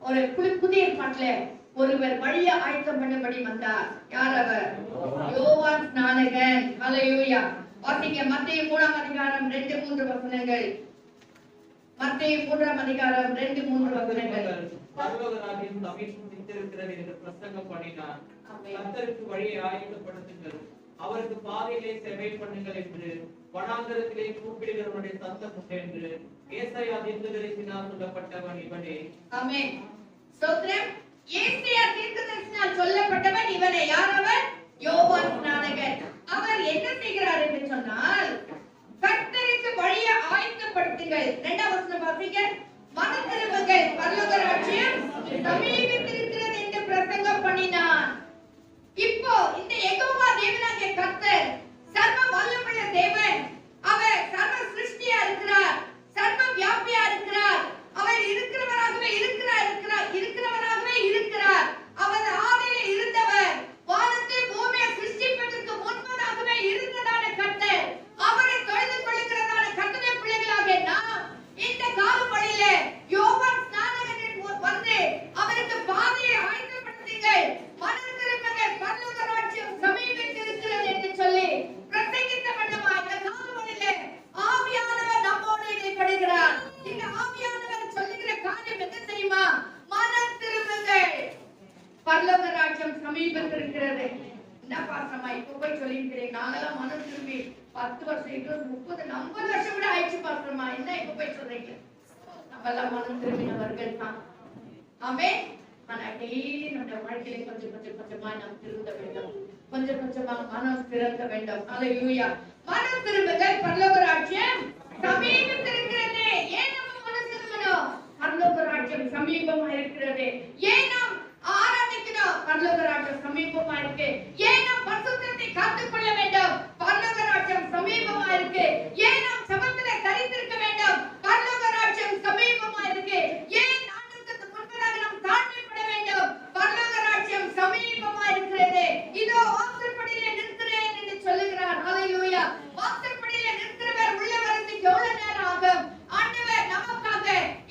S1: ஒரு புதிய பாட்டுல ஒருவர் வழியை ஆயத்தம் பண்ணபடி வந்தார். யார் அவர்? யோவான் ஸ்நானகன். ஹல்லேலூயா. வாசிங்க, மத்தேயு 3ஆம் அதிகாரம் 2-3 வசனங்கள். மத்தேயு 3ஆம் அதிகாரம் 2-3 வசனங்கள்.
S2: பரலோகராஜ்யம் சமீபித்திருக்கிறது என்று பிரசங்கம் பண்ணினார். கர்த்தருக்கு வழியை ஆயத்தப்படுத்துங்கள், அவருக்கு பாதையிலே செவை பண்ணுங்கள் என்று வனாந்தரத்திலே கூப்பிடுகிறவனுடைய சத்தம் உண்டு என்று ஏசாயா தீர்க்கதரிசியினால் சொல்லப்பட்டவன் இவனே.
S1: ஆமென். ஸ்தோத்திரம். ஏசாயா தீர்க்கதரிசியினால் சொல்லப்பட்டவன் இவனே. யார் அவர்? யோவான் ஸ்நானகன். அவர் என்ன செய்கிறார் என்று சொன்னால், கர்த்தருக்கு வழியை ஆயத்தப்படுத்துங்கள். 2ஆம் வசனம் வாசிங்க. மனம் திரும்புங்கள், பரலோக ராஜ்யம் சமீபித்திருக்கிறது என்று பிரசங்கம் பண்ணினான். இப்போ இந்த யெகோவா தேவனாகிய கர்த்தர் சர்வ வல்லமையுள்ள தேவன். அவர் சர்வ சிருஷ்டியா இருக்கிறார், சர்வ வியாபியா இருக்கிறார். அவர் இருக்கிறவராகவே இருக்கிறவராகவே இருக்கிறார். அவர் ஆதியிலே இருந்தவர். வானத்தை பூமியை சிருஷ்டிப்பதற்கு முன்பதாகவே இருந்ததான கர்த்தர். அவரை தொழுது கொள்கிறதான கர்த்தருடைய பிள்ளைகளாகிய நாம் இந்த காலவழியிலே யோவான் ஸ்நானகன் வந்து அவருக்கு பாதையை ஆயத்தப்படுத்துங்கள், மனம் திரும்புங்கள், பரலோக ராஜ்யம் சமீபித்திருக்கிறது என்று சொல்லி பிரசங்கித்த வண்ணமா இந்த காலவழியிலே ஆவியானவர் நம்மோடு இடைப்படுகிறார். இந்த ஆவியானவர் சொல்லுகிற காரியம் என்ன தெரியுமா? மனம் திரும்புங்கள், பரலோக ராஜ்யம் சமீபித்திருக்கிறது. என்ன பாசமா இப்ப போய் சொல்லியிருக்கிறேன், நாங்கெல்லாம் மனம் திரும்பி 10 வருஷம் 20 30 50 வருஷம் கூட ஆயிடுச்சு பாசமா. என்ன இப்ப போய் சொல்றீங்க? நம்மெல்லாம் மனம் திரும்பினவர்கள் தான். ஆமென். ஆனா டெய்லி நம்ம வாழ்க்கையில கொஞ்சமா நாம் திருந்த வேண்டும், கொஞ்சமா மனம் திறக்க வேண்டும். ஹல்லேலூயா. மனம் திரும்புங்கள், பரலோக ராஜ்யம் சமீபத்திருக்கிறது. ஏன் நம்ம மனம் திரும்பணும்? பரலோக ராஜ்யம் சமீபமா இருக்கிறது. ஏன் நாம் ஆராதிக்கணும்? பரலோக ராஜ்யம் சமீபமா இருக்கு. ஏன் நாம் பரிசுத்தத்தை காத்துக்கொள்ள வேண்டும்? பரலோக ராஜ்யம் சமீபமா இருக்கு. ஏன் நாம் ஜெபத்திலே தரித்திருக்க வேண்டும்? பரலோக ராஜ்யம் சமீபமா இருக்கு. ஏன் ஆண்டவருக்கு முன்பதாக நாம் தாழ்மைப்பட வேண்டும்? பரலோக ராஜ்யம் சமீபமா இருக்கிறது. இதோ வாசற்படியிலே நிற்கிறேன் என்று சொல்லுகிறார். ஹல்லேலூயா. வாசற்படியிலே நிற்கிறவர் உள்ள வரதுக்கு எவ்வளவு நேரம் ஆகும்? ஆண்டவர் நமக்காக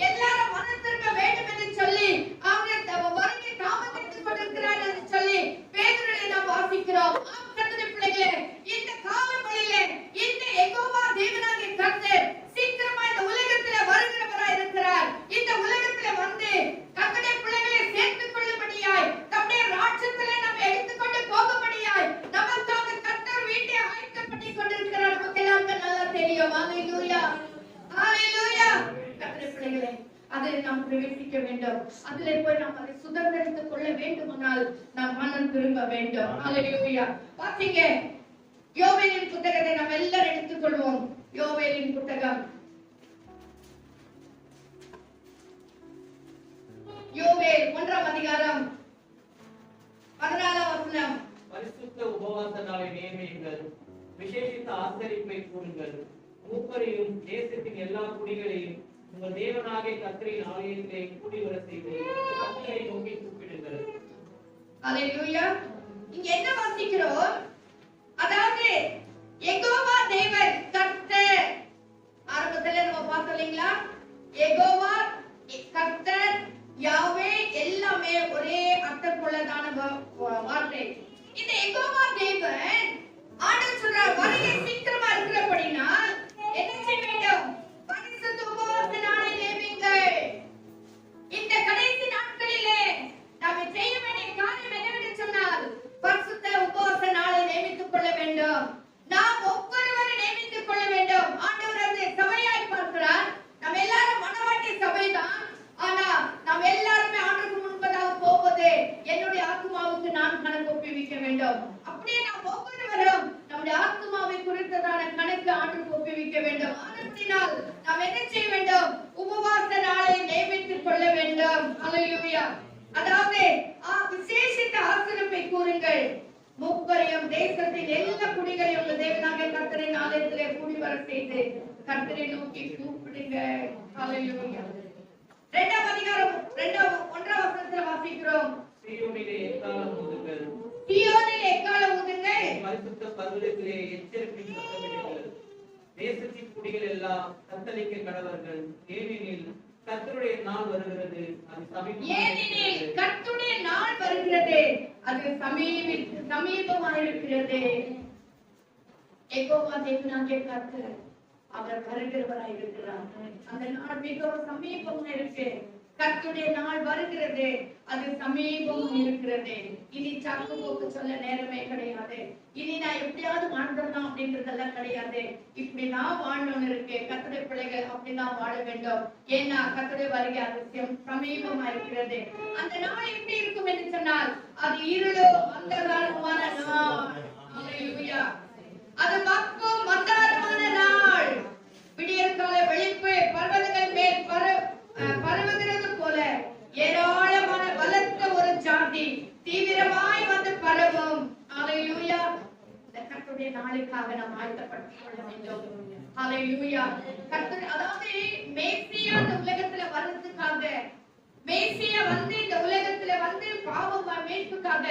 S1: எல்லாரும் மனம் திரும்ப வேண்டும் என்று சொல்லி அவர் வருகை தாமதித்துக் கொண்டிருக்கிறார் என்று சொல்லி பேதுருவிலே நாம் வாசிக்கிறோம். கர்த்தருடைய பிள்ளைகளே, இந்த காலவழியிலே இந்த யெகோவா தேவனாகிய கர்த்தர் சீக்கிரமா இந்த உலகத்திலே வருகிறவராய் இருக்கிறார். இந்த உலகத்திலே வந்து கர்த்தருடைய பிள்ளைகளை சேர்த்துக் கொள்ளும்படியாய், தம்முடைய ராஜ்யத்திலே நம்ம எடுத்துக்கொண்டு போகும்படியாய் நமக்காக கர்த்தர் வீட்டை ஆயத்தம் பண்ணி கொண்டிருக்கிறார். நமக்கு எல்லாருக்கும் நல்லா தெரியும். ஹல்லேலூயா. ஹல்லேலூயா. கர்த்தருடைய பிள்ளைகளே, அதில் நாம் பிரவேசிக்க வேண்டும். அதிலே போய் நாம் அதை சுதந்திரித்துக் கொள்ள வேண்டுமானால் நாம் மனம் திரும்ப வேண்டும். ஹல்லேலூயா. பாத்தீங்க, யோவேலின் புத்தகத்தை நாம் எல்லாரும் எடுத்துக்கொள்வோம். யோவேலின் புத்தகம், யோவேல் 1ஆம் அதிகாரம் 14ஆம் வசனம்.
S2: பரிசுத்த உபவாச நாளை நியமியுங்கள், விசேஷித்த ஆசரிப்பை கூறுங்கள், மூப்பரையும் தேசத்தின் எல்லா குடிகளையும் உங்கள் தேவனாகிய கர்த்தரின் ஆலயத்திலே கூடி வர செய்து கர்த்தரை நோக்கி கூப்பிடுங்கள்.
S1: ஹல்லேலூயா. இங்க என்ன வாசிக்கிறோம்? அதாவது யெகோவா தேவன் கர்த்தர். ஆரம்பத்துல நம்ம பார்த்தோம் இல்லைங்களா? யெகோவா கர்த்தர், யாவே எல்லாமே ஒரே அர்த்தமுள்ளதான வார்த்தை. இந்த யெகோவா தேவன் ஆண்டவர் சொல்றார், வருகை சீக்கிரமா இருக்கிறபடினால் என்ன செய்ய வேண்டும்? பரிசுத்த உபவாச நாளை நியமியுங்கள். ஒவ்வொருவரும் நம்முடைய ஆத்மாவை குறித்ததான கணக்கு ஆண்டுக்கு ஒப்புவிக்க வேண்டும். ஆனதினால் நாம் என்ன செய்ய வேண்டும்? உபவாச நாளை நியமித்துக் கொள்ள வேண்டும். அல்லேலூயா. அதாவது விசேஷித்த ஆசரிப்பை கூறுங்கள். முப்பரியம் தேசத்தின் எல்லா குடிகளையும் உங்கள் தேவனாகிய கர்த்தரின் ஆலயத்திலே கூடி வர செய்து கர்த்தரை நோக்கி கூப்பிடுங்க. அல்லேலூயா. 2ஆம் அதிகாரம் 1ஆம் வசனத்துல வாசிக்கிறோம்.
S2: சீயோனிலே எக்காளம் ஊதுங்கள்.
S1: சீயோனிலே எக்காளம் ஊதுங்கள்.
S2: பரிசுத்த பர்வதத்திலே எச்சரிப்பின் சத்தமிடுங்கள். தேசத்தின் குடிகள் எல்லாம் தத்தளிக்க கடவர்கள். ஏனெனில் கர்த்தருடைய நாள் வருகிறது, அது சமீபமாயிருக்கிறது. யெகோவா தேவனாகிய கர்த்தர் அவர் வருகிறவராய் இருக்கிறார். அந்த நாள் மிகவும் சமீபமா இருக்கு. கர்த்தருடைய நாள் வருகிறது, அது சமீபம் இருக்கிறது. இனி சாக்கு போக்கு சொல்ல நேரமே கிடையாது. இனி நான் எப்படியாவது வாழ்ந்துடலாம் அப்படின்றதெல்லாம் கிடையாது. இப்படிதான் வாழணும்னு இருக்கு. கர்த்தருடைய பிள்ளைகள் அப்படிதான் வாழ வேண்டும். ஏன்னா கர்த்தருடைய வருகை அது சமீபமா இருக்கிறது. அந்த நாள் எப்படி இருக்கும் என்று சொன்னால், அது இருளோ அந்தகாரமான நாள். அல்லேலூயா. அது மக்கும் மந்தாரமான நாள். விடியற்கால வெளிப்பு பர்வதங்கள் மேல் பரவுகிறது போல ஏராளமான பலத்த ஒரு ஜாதி தீவிரமாய் வந்து பரவும். அல்லேலூயா. இந்த கர்த்தருடைய நாளுக்காக நாம் ஆயத்தப்படுத்திக் கொள்ள வேண்டும். அல்லேலூயா. கர்த்தர் அதாவது மேசியா இந்த உலகத்துல வர்றதுக்காக, மேசியா வந்து இந்த உலகத்துல வந்து பாவம் மீட்புக்காக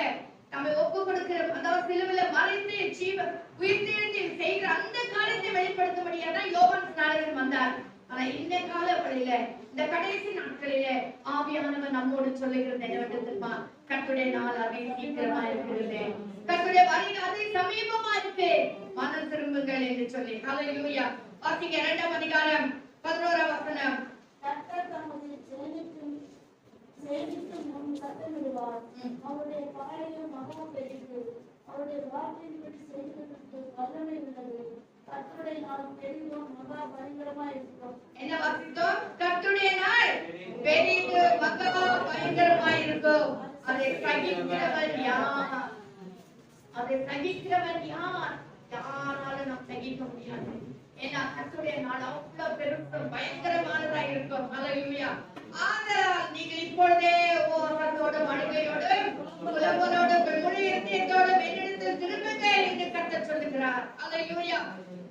S2: நம்ம ஒப்பு கொடுக்கிற, அதாவது சிலுவையில மறைந்து ஜீவன் உயிர்த்தெழுந்து செய்கிற அந்த காலத்தை வெளிப்படுத்தும்படியாதான் யோவான் ஸ்நானகன் வந்தார். ஆனா இந்த காலவழியில, இந்த கடைசி நாட்களில ஆவியானவர் நம்மோடு சொல்லுகிறது என்னவென்று தெரியுமா? கர்த்தருடைய நாள் அதி சீக்கிரமா இருக்கிறது. கர்த்தருடைய வருகை அதி சமீபமா இருக்கு. மனம் திரும்புங்கள் என்று சொல்லி. அல்லேலூயா. வாசிங்க 2ஆம் அதிகாரம் 11ஆம் வசனம்.
S3: கர்த்தர் தமது சேனைக்கு முன் சத்தமிடுவார். அவருடைய பாளையம் மகா பெரியது. அவருடைய வார்த்தையின்படி செய்வதற்கு வல்லமை உள்ளது. கர்த்தருடைய நாள் பெரிதும் மகா பயங்கரமா இருக்கும்.
S1: என்ன வாசித்தோம்? கர்த்தருடைய நாள் பெரிது மகா பயங்கரமா இருக்கும். அதை சகிக்கிறவன் யார்? அதை சகிக்கிறவன் யார்? யாராலும் நாம் சகிக்க முடியாது. ஏன்னா கர்த்தருடைய நாள் அவ்வளவு பெருசும் பயங்கரமானதா இருக்கும். அல்லேலூயா. ஆதலால் நீங்கள் இப்பொழுதே உபவாசத்தோடு அழுகையோடு புலம்பலோடு முழு இருதயத்தோடு என்னிடத்தில் திரும்புங்கள் என்று கர்த்தர் சொல்லுகிறார். அல்லேலூயா.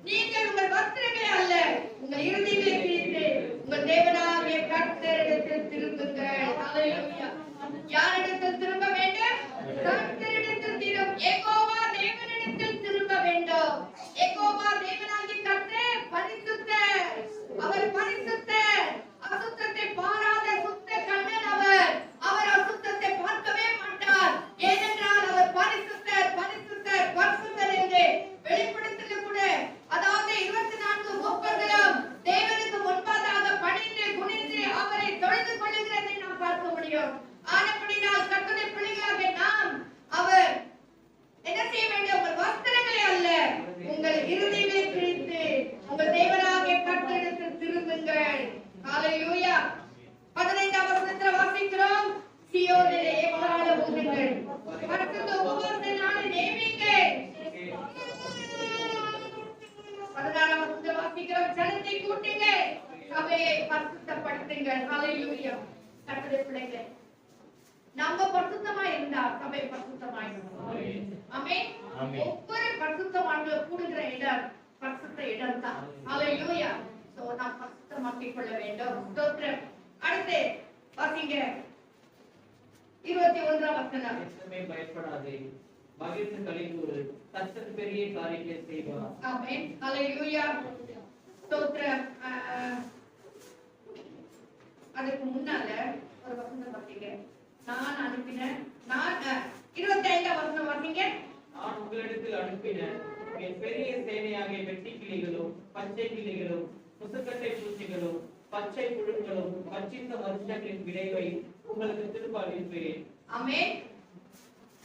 S1: நீங்கள் உங்கள் வஸ்திரங்களை அல்ல, உங்கள் இருதயங்களை பிரித்து உங்கள் தேவனாகிய கர்த்தரிடத்தில் திரும்புங்கள். அல்லேலூயா. யாரிடத்தில் திரும்ப வேண்டும்? கர்த்தரிடத்தில் திரும்ப, யெகோவா தேவனிடத்தில் திரும்ப வேண்டும். யெகோவா தேவனாகிய கர்த்தர் பரிசுத்தர். அவர் பரிசுத்தர். அசுத்தத்தை பாராத சுத்த கண்ணன் அவர். அவர் அசுத்தத்தை பார்க்கவே மாட்டார். ஏனென்றால் அவர் பரிசுத்தர், பரிசுத்தர், பரிசுத்தர் என்று வெளிப்படுத்தல கூட, அதாவது 24 மூப்பர்களும் தேவனுக்கு முன்பாக பணிந்து குனிந்து அவரை தொழுது கொள்ளுகிறதை நாம் பார்க்க முடியும். ஆனபடியால் கர்த்தருடைய பிள்ளைகளாகிய நாம் அவர் என்ன செய்ய வேண்டும்? உங்கள் வஸ்திரங்களை அல்ல, உங்கள் இருதயங்களை பிரித்து உங்கள் தேவனாகிய கர்த்தரிடத்தில் திரும்புங்கள். அல்லேலூயா. 15ஆம் வசனத்துல வாசிக்கிறோம். சீயோனிலே எக்காளம் ஊதுங்கள். பரிசுத்த உபவாச நாளை நியமியுங்கள். 16ஆம் வசனத்துல வாசிக்கிறோம். ஜனத்தை கூட்டுங்கள், சபையை பரிசுத்தப்படுத்துங்கள். அல்லேலூயா. கர்த்தருடைய பிள்ளைகளே, நம்ம பரிசுத்தமா இருந்தா சபை பரிசுத்தமாயிடும். ஆமென். ஒவ்வொரு பரிசுத்தவான்களும் கூடுகிற இடம் பரிசுத்த இடம் தான். அல்லேலூயா. சோ நாம் பரிசுத்தமாக்கிக் கொள்ள வேண்டும். ஸ்தோத்திரம். அடுத்து வாசிங்க 21ஆம் வசனம்.
S2: எதுவுமே பயப்படாதே, மகிழ்ந்து களிகூரு, கர்த்தர் பெரிய காரியங்களை செய்வார்.
S1: ஆமென். அல்லேலூயா. ஸ்தோத்திரம். அதுக்கு முன்னால ஒரு வசனம் வாசிங்க. நான் அனுப்பின 25ஆம் வசனம் வாசிங்க.
S2: நான் உங்களிடத்தில் அனுப்பின என் பெரிய சேனையாகிய வெட்டி கிளிகளும் பச்சை கிளிகளும் முசுக்கட்டை பூச்சிகளும் பச்சை புழுக்களும் பச்சித்த மனுஷர்களின் விளைவை உங்களுக்கு திரும்ப அளிப்பேன்.
S1: ஆமென்.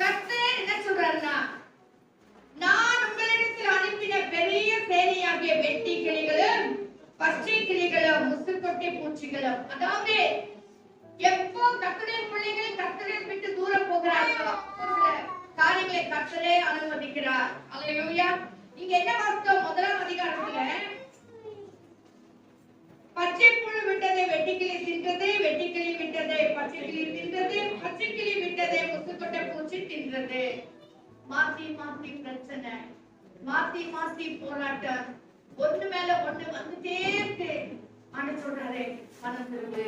S1: கர்த்தர் என்ன சொல்றாருன்னா, நான் உங்களிடத்தில் அனுப்பின பெரிய சேனையாகிய வெட்டி கிளிகளும் பச்சை கிளிகளும் முசுக்கட்டை பூச்சிகளும், அதாவது எப்போ கர்த்தருடைய பிள்ளைகள் கர்த்தரை விட்டு தூரம் போகிறார்களோ, காரியங்களை கர்த்தரே அனுமதிக்கிறார். அல்லேலூயா. இங்க என்ன வாசித்தோம்? முதலாம் அதிகாரத்துல பச்சை புழு விட்டதை வெட்டுக்கிளி தின்றது, வெட்டுக்கிளி விட்டதை பச்சைக்கிளி தின்றது, பச்சைக்கிளி விட்டதை முசுக்கொட்டை பூச்சி தின்றது. மாத்தி மாத்தி பிரச்சனை, மாத்தி மாத்தி போராட்டம், ஒண்ணு மேல ஒண்ணு வந்துட்டே இருக்கு. ஆனா சொல்றாரு, மனம் திரும்பு.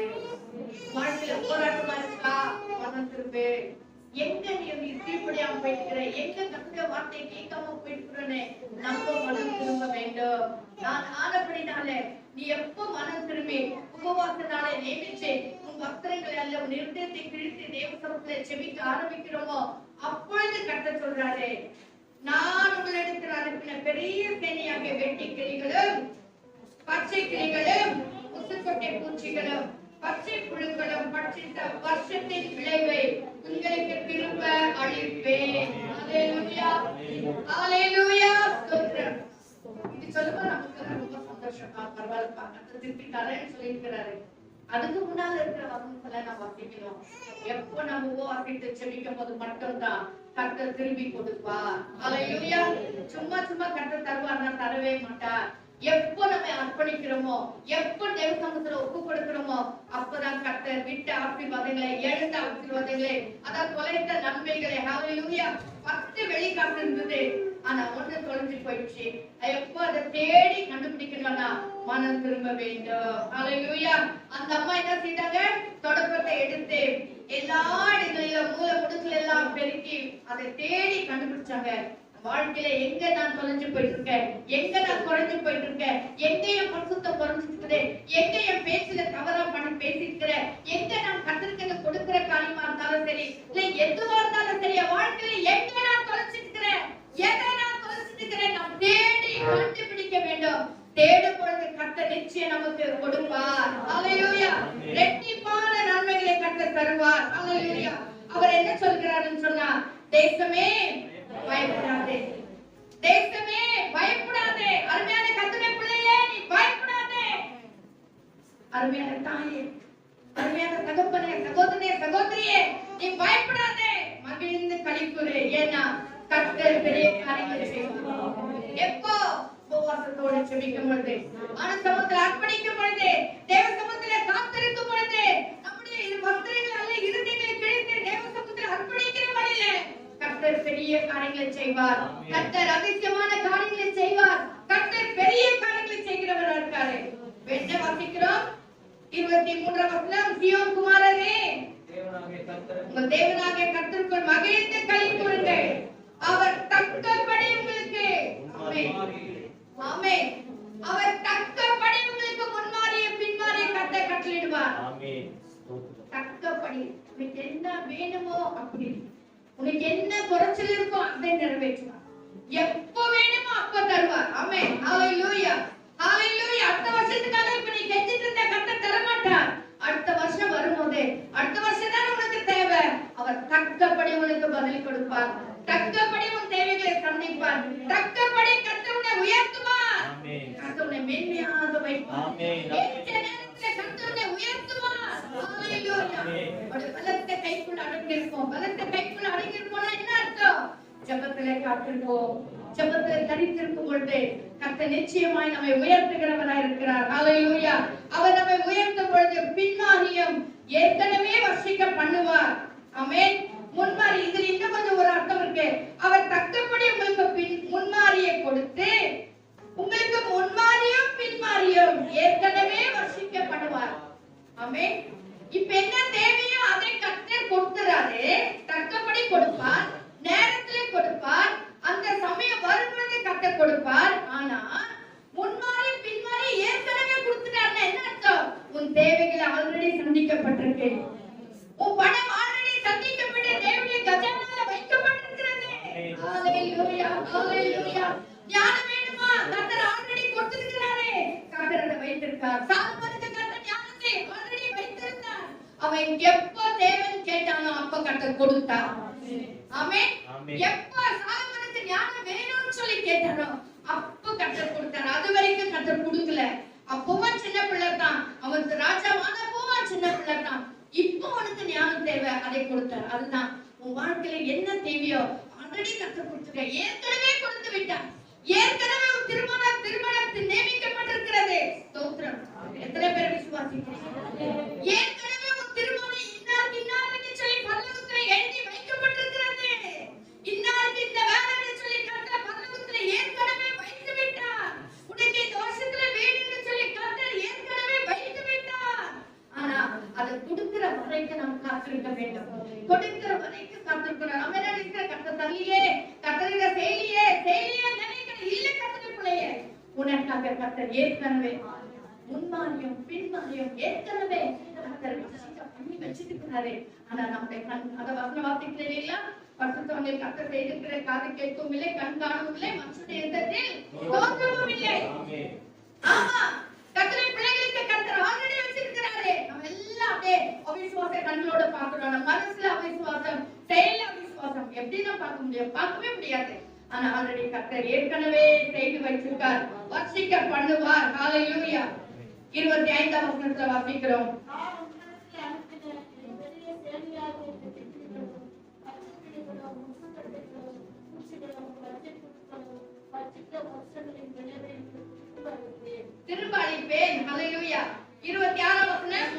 S1: வாழ்க்கையில போராட்டமா இருக்கா? மனம் திரும்பு. எங்க நீ கீழ்ப்படியாம போயிருக்கிற, எங்க கத்துக்க வார்த்தையை கேட்காம போயிருக்கிறேன்னு நம்ம மனம் திரும்ப வேண்டும். நான் ஆனப்படினால நீ எப்ப மனம் திரும்பி உபவாசனால நியமிச்சு உன் வஸ்திரங்களை அல்ல உன் இருதயத்தை கிழித்து தேவசமத்துல செபிக்க ஆரம்பிக்கிறோமோ அப்பொழுது கர்த்தர் சொல்றாரு, நான் உங்களிடத்தில் அனுப்பின பெரிய சேனையாக வெட்டி கிளிகளும் பச்சை கிளிகளும் முசுக்கொட்டை பூச்சிகளும் பச்சை புழுக்களும் பட்சித்த வருஷத்தின் விளைவை உங்களுக்கு திரும்ப அளிப்பேன். அல்லேலூயா, அல்லேலூயா. ஸ்தோத்திரம். இது சொல்லும்போது நமக்கு ரொம்ப சந்தோஷமா, பரவாயில்லப்பா கர்த்தர் திருப்பி தரேன்னு சொல்லியிருக்கிறாரு. அதுக்கு முன்னால இருக்கிற வசனத்துல நம்ம வாசிக்கணும். எப்போ நம்ம உபவாசித்து செபிக்கும் போது மட்டும்தான் கர்த்தர் திரும்பி கொடுப்பார். அல்லேலூயா. சும்மா சும்மா கர்த்தர் தருவார்னா தரவே மாட்டார். எப்போ நம்ம அர்ப்பணிக்கிறோமோ, எப்போ தேவ சமூகத்துல ஒப்பு கொடுக்கிறோமோ அப்பதான் கர்த்தர் விட்ட ஆசீர்வாதங்களை, எழுந்த ஆசீர்வாதங்களை, அதாவது தொலைத்த நன்மைகளை. ஹல்லேலூயா. 10 வெளிக்காட்டு இருந்தது, ஆனா ஒண்ணு தொலைஞ்சு போயிடுச்சு. எப்போ அதை தேடி கண்டுபிடிக்கணும்னா மனம் திரும்ப வேண்டும். ஹல்லேலூயா. அந்த அம்மா என்ன செய்தாங்க? தொடப்பத்தை எடுத்து எல்லா இடங்களிலும் மூல முடுக்குல எல்லாம் பெருக்கி அதை தேடி கண்டுபிடிச்சாங்க. வாழ்க்கையில எங்க நான் தொலைஞ்சு போயிட்டு இருக்கேன், எங்க நான் குறைஞ்சு போயிட்டு இருக்கேன், எங்க என் பரிசுத்தம் குறைஞ்சிட்டு, எங்க என் பேச்சுல தவறா பண்ணி பேசிருக்கிறேன், எங்க நான் கத்திரிக்க கொடுக்கிற காரியமா இருந்தாலும் சரி, இல்ல எதுவா இருந்தாலும் சரி, வாழ்க்கையில எங்க நான் தொலைச்சிருக்கிறேன், எதை நான் தொலைச்சிருக்கிறேன், நாம் தேடி கண்டுபிடிக்க வேண்டும். தேடும் பொழுது கர்த்தர் நிச்சயம் நமக்கு கொடுப்பார். அல்லேலூயா. ரெட்டிப்பான நன்மைகளை கர்த்தர் தருவார். அல்லேலூயா. அவர் என்ன சொல்கிறாருன்னு சொன்னா, தேசமே பயப்படாதே, தேசமே பயப்படாதே, அருமையான கர்த்தருடைய பிள்ளையே நீ பயப்படாதே. அருமையான தாயே, அருமையான தகப்பனே, சகோதரனே, சகோதரியே நீ பயப்படாதே, மகிழ்ந்து களிப்புறு. ஏன்னா கர்த்தர் பெரிய காரியங்களை செய்வார். எப்போ? உபவாசத்தோடு செபிக்கும் பொழுது, ஆனந்தத்தில் அர்ப்பணிக்கும் பொழுது, தேவ சமூகத்திலே காத்திருக்கும் பொழுது, நம்முடைய வஸ்திரங்கள் அல்ல இருதயங்களை கிழித்து தேவ சமூகத்தில் அர்ப்பணிக்கிற வழியிலே கர்த்தர் பெரிய காரியங்களை செய்வார். கர்த்தர் அதிசயமான காரியங்களை செய்வார். கர்த்தர் பெரிய காரியங்களை செய்கிறவரா இருக்காரு. என்ன வாசிக்கிறோம்? 23 வசனம், சீயோன் குமாரரே, உங்கள் தேவனாகிய கர்த்தருக்குள் மகிழ்ந்து களிக்கூறுங்கள். அவர் தக்கபடி உங்களுக்கு, ஆமென், அவர் தக்கபடி உங்களுக்கு முன்மாறிய பின்மாறிய கர்த்தர் கட்டளையிடுவார். தக்கபடி உனக்கு என்ன வேணுமோ அப்படி, உனக்கு என்ன குறைச்சல் இருக்கோ அதை நிறைவேற்றுவார். எப்ப வேணுமோ அப்ப தருவார். ஆமென். ஹalleluya, ஹalleluya. அடுத்த வருஷத்துக்காக இப்ப நீ கெஞ்சிட்டு இருந்த கர்த்தர் தர மாட்டார். அடுத்த வருஷம் வரும்போது, அடுத்த வருஷம் தான் உனக்கு தேவை, அவர் தக்கபடி உனக்கு பதில் கொடுப்பார். தக்கபடி உன் தேவைகளை சந்திப்பார். தக்கபடி கர்த்தர் உன்னை உயர்த்துவார். ஆமென். கர்த்தர் உன்னை மேன்மையாக வைப்பார். ஆமென். இந்த நேரத்தில் கர்த்தர் உன்னை உயர்த்துவார். ஹalleluya. ஒரு பலத்த கைக்குள்ள அடங்கியிருப்போம். பலத்த கைக்குள்ள அடங்கியிருப்போம்னா என்ன அர்த்தம்? ஜெபத்திலே காத்திருப்போம். ஜெபத்திலே தரித்திருக்கும் பொழுது கர்த்தர் நிச்சயமாய் நம்மை உயர்த்துகிறவராய் இருக்கிறார். ஹalleluya. அவர் நம்மை உயர்த்தும் பொழுது பின்மாரியம் ஏற்கனவே வர்ஷிக்க பண்ணுவார். ஆமென். முன்மாரி, இதுல இன்னும் கொஞ்சம் ஒரு அர்த்தம் இருக்கு. அவர் தக்கபடி உங்களுக்கு முன்மாரியை கொடுத்து உங்களுக்கு முன்மாரியும் பின்மாரியும் ஏற்கனவே வர்ஷிக்க பண்ணுவார். ஆமென். இப்ப என்ன தேவையோ அதை கர்த்தர் கொடுத்துறாரு. தக்கபடி கொடுப்பார், நேரத்துல கொடுப்பார், அந்த சமயம் வரும்போது கர்த்தர் கொடுப்பார். ஆனா முன்மாரி பின்மாரி ஏற்கனவே கொடுத்துட்டாருன்னா என்ன அர்த்தம்? உன் தேவைகள் ஆல்ரெடி சந்திக்கப்பட்டிருக்கு. உன் பணம் ஆல்ரெடி சந்திக்கப்பட்டு தேவனுடைய கஜானால வைக்கப்பட்டிருக்கிறது. ஹalleluya, ஹalleluya. ஞானம் வேணுமா? கர்த்தர் ஆல்ரெடி கொடுத்திருக்கிறாரே. கர்த்தர் அதை வைத்திருக்கார். சாலமோனுக்கு கர்த்தர் ஞானத்தை ஆல்ரெடி வைத்திருந்தார். அவன் எப்ப தேவன் கேட்டானோ அப்ப கர்த்தர் கொடுத்தார். ஆமென். எப்ப சாலமோனுக்கு ஞானம் வேணும்னு சொல்லி கேட்டானோ அப்ப கர்த்தர் கொடுத்தார். அது வரைக்கும் கர்த்தர் கொடுக்கல. அப்பவும் சின்ன பிள்ளை தான், அவன் ராஜாவானப்பவும் சின்ன பிள்ளை தான். இப்போ உனக்கு ஞானம் தேவை, அதை கொடுத்தார். அதுதான் உன் வாழ்க்கையில என்ன தேவையோ திருமணத்தை கொடுத்துருக்க, ஏற்கனவே கொடுத்து விட்டார். ஏற்கனவே ஒரு திருமணத்தில் நியமிக்கப்பட்டிருக்கிறது. ஸ்தோத்திரம். எத்தனை பேர் விசுவாசிக்கிறீங்க? ஏற்கனவே ஒரு திருமணம் இன்னாருக்கு சொல்லி பரலோகத்தில் எழுதி வைக்கப்பட்டிருக்கிறது. இன்னாருக்கு இந்த வேலைன்னு சொல்லி கர்த்தர் பரலோகத்தில் ஏற்கனவே வைத்து விட்டார். உனக்கு இந்த வருஷத்துல வீடுன்னு சொல்லி கர்த்தர் ஏற்கனவே வைத்து விட்டார். ஆனா அதை கொடுக்கிற வரைக்கும் நாம் காத்திருக்க வேண்டும். கொடுக்கிற வரைக்கும் காத்திருக்கணும். நம்ம என்ன நினைக்கிற, கர்த்தர் தரலையே, கர்த்தருங்க செய்யலையே நினைக்கிற இல்ல. கர்த்தர் பிள்ளையே, உனக்காக கர்த்தர் ஏற்கனவே முன்மாரியும் பின்மாரியும் ஏற்கனவே கர்த்தர் பண்ணி வச்சிருக்கிறாரு. ஆனா நம்முடைய கண் அதை வசன வாசிக்கிறேன் இல்லையா? பரிசுத்தவங்களை கர்த்தர் செய்திருக்கிற காது கேட்கவும் இல்லை, கண் காணவும் இல்லை, மனுஷனுடைய இதயத்தில் தோன்றவும் இல்லை. ஆமா, கர்த்தரை பிள்ளைகளுக்கு கர்த்தர் ஆல்ரெடி வச்சிருக்கிறாரு. நம்ம எல்லாம் அப்படியே அவிசுவாச கண்ணோட பார்க்கிறோம். நம்ம மனசுல அவிசுவாசம், செயல்ல அவிசுவாசம் எப்படின்னா பார்க்க முடியும்? பார்க்கவே முடியாது. ஆனா ஆல்ரெடி கர்த்தர் ஏற்கனவே செய்து வச்சிருக்கார். வர்ஷிக்க பண்ணுவார். ஹalleluya. 25ஆம் வசனத்துல வாசிக்கிறோம். திரும்ப அழைப்பேன். ஹalleluya. 26ஆம் வசனம்.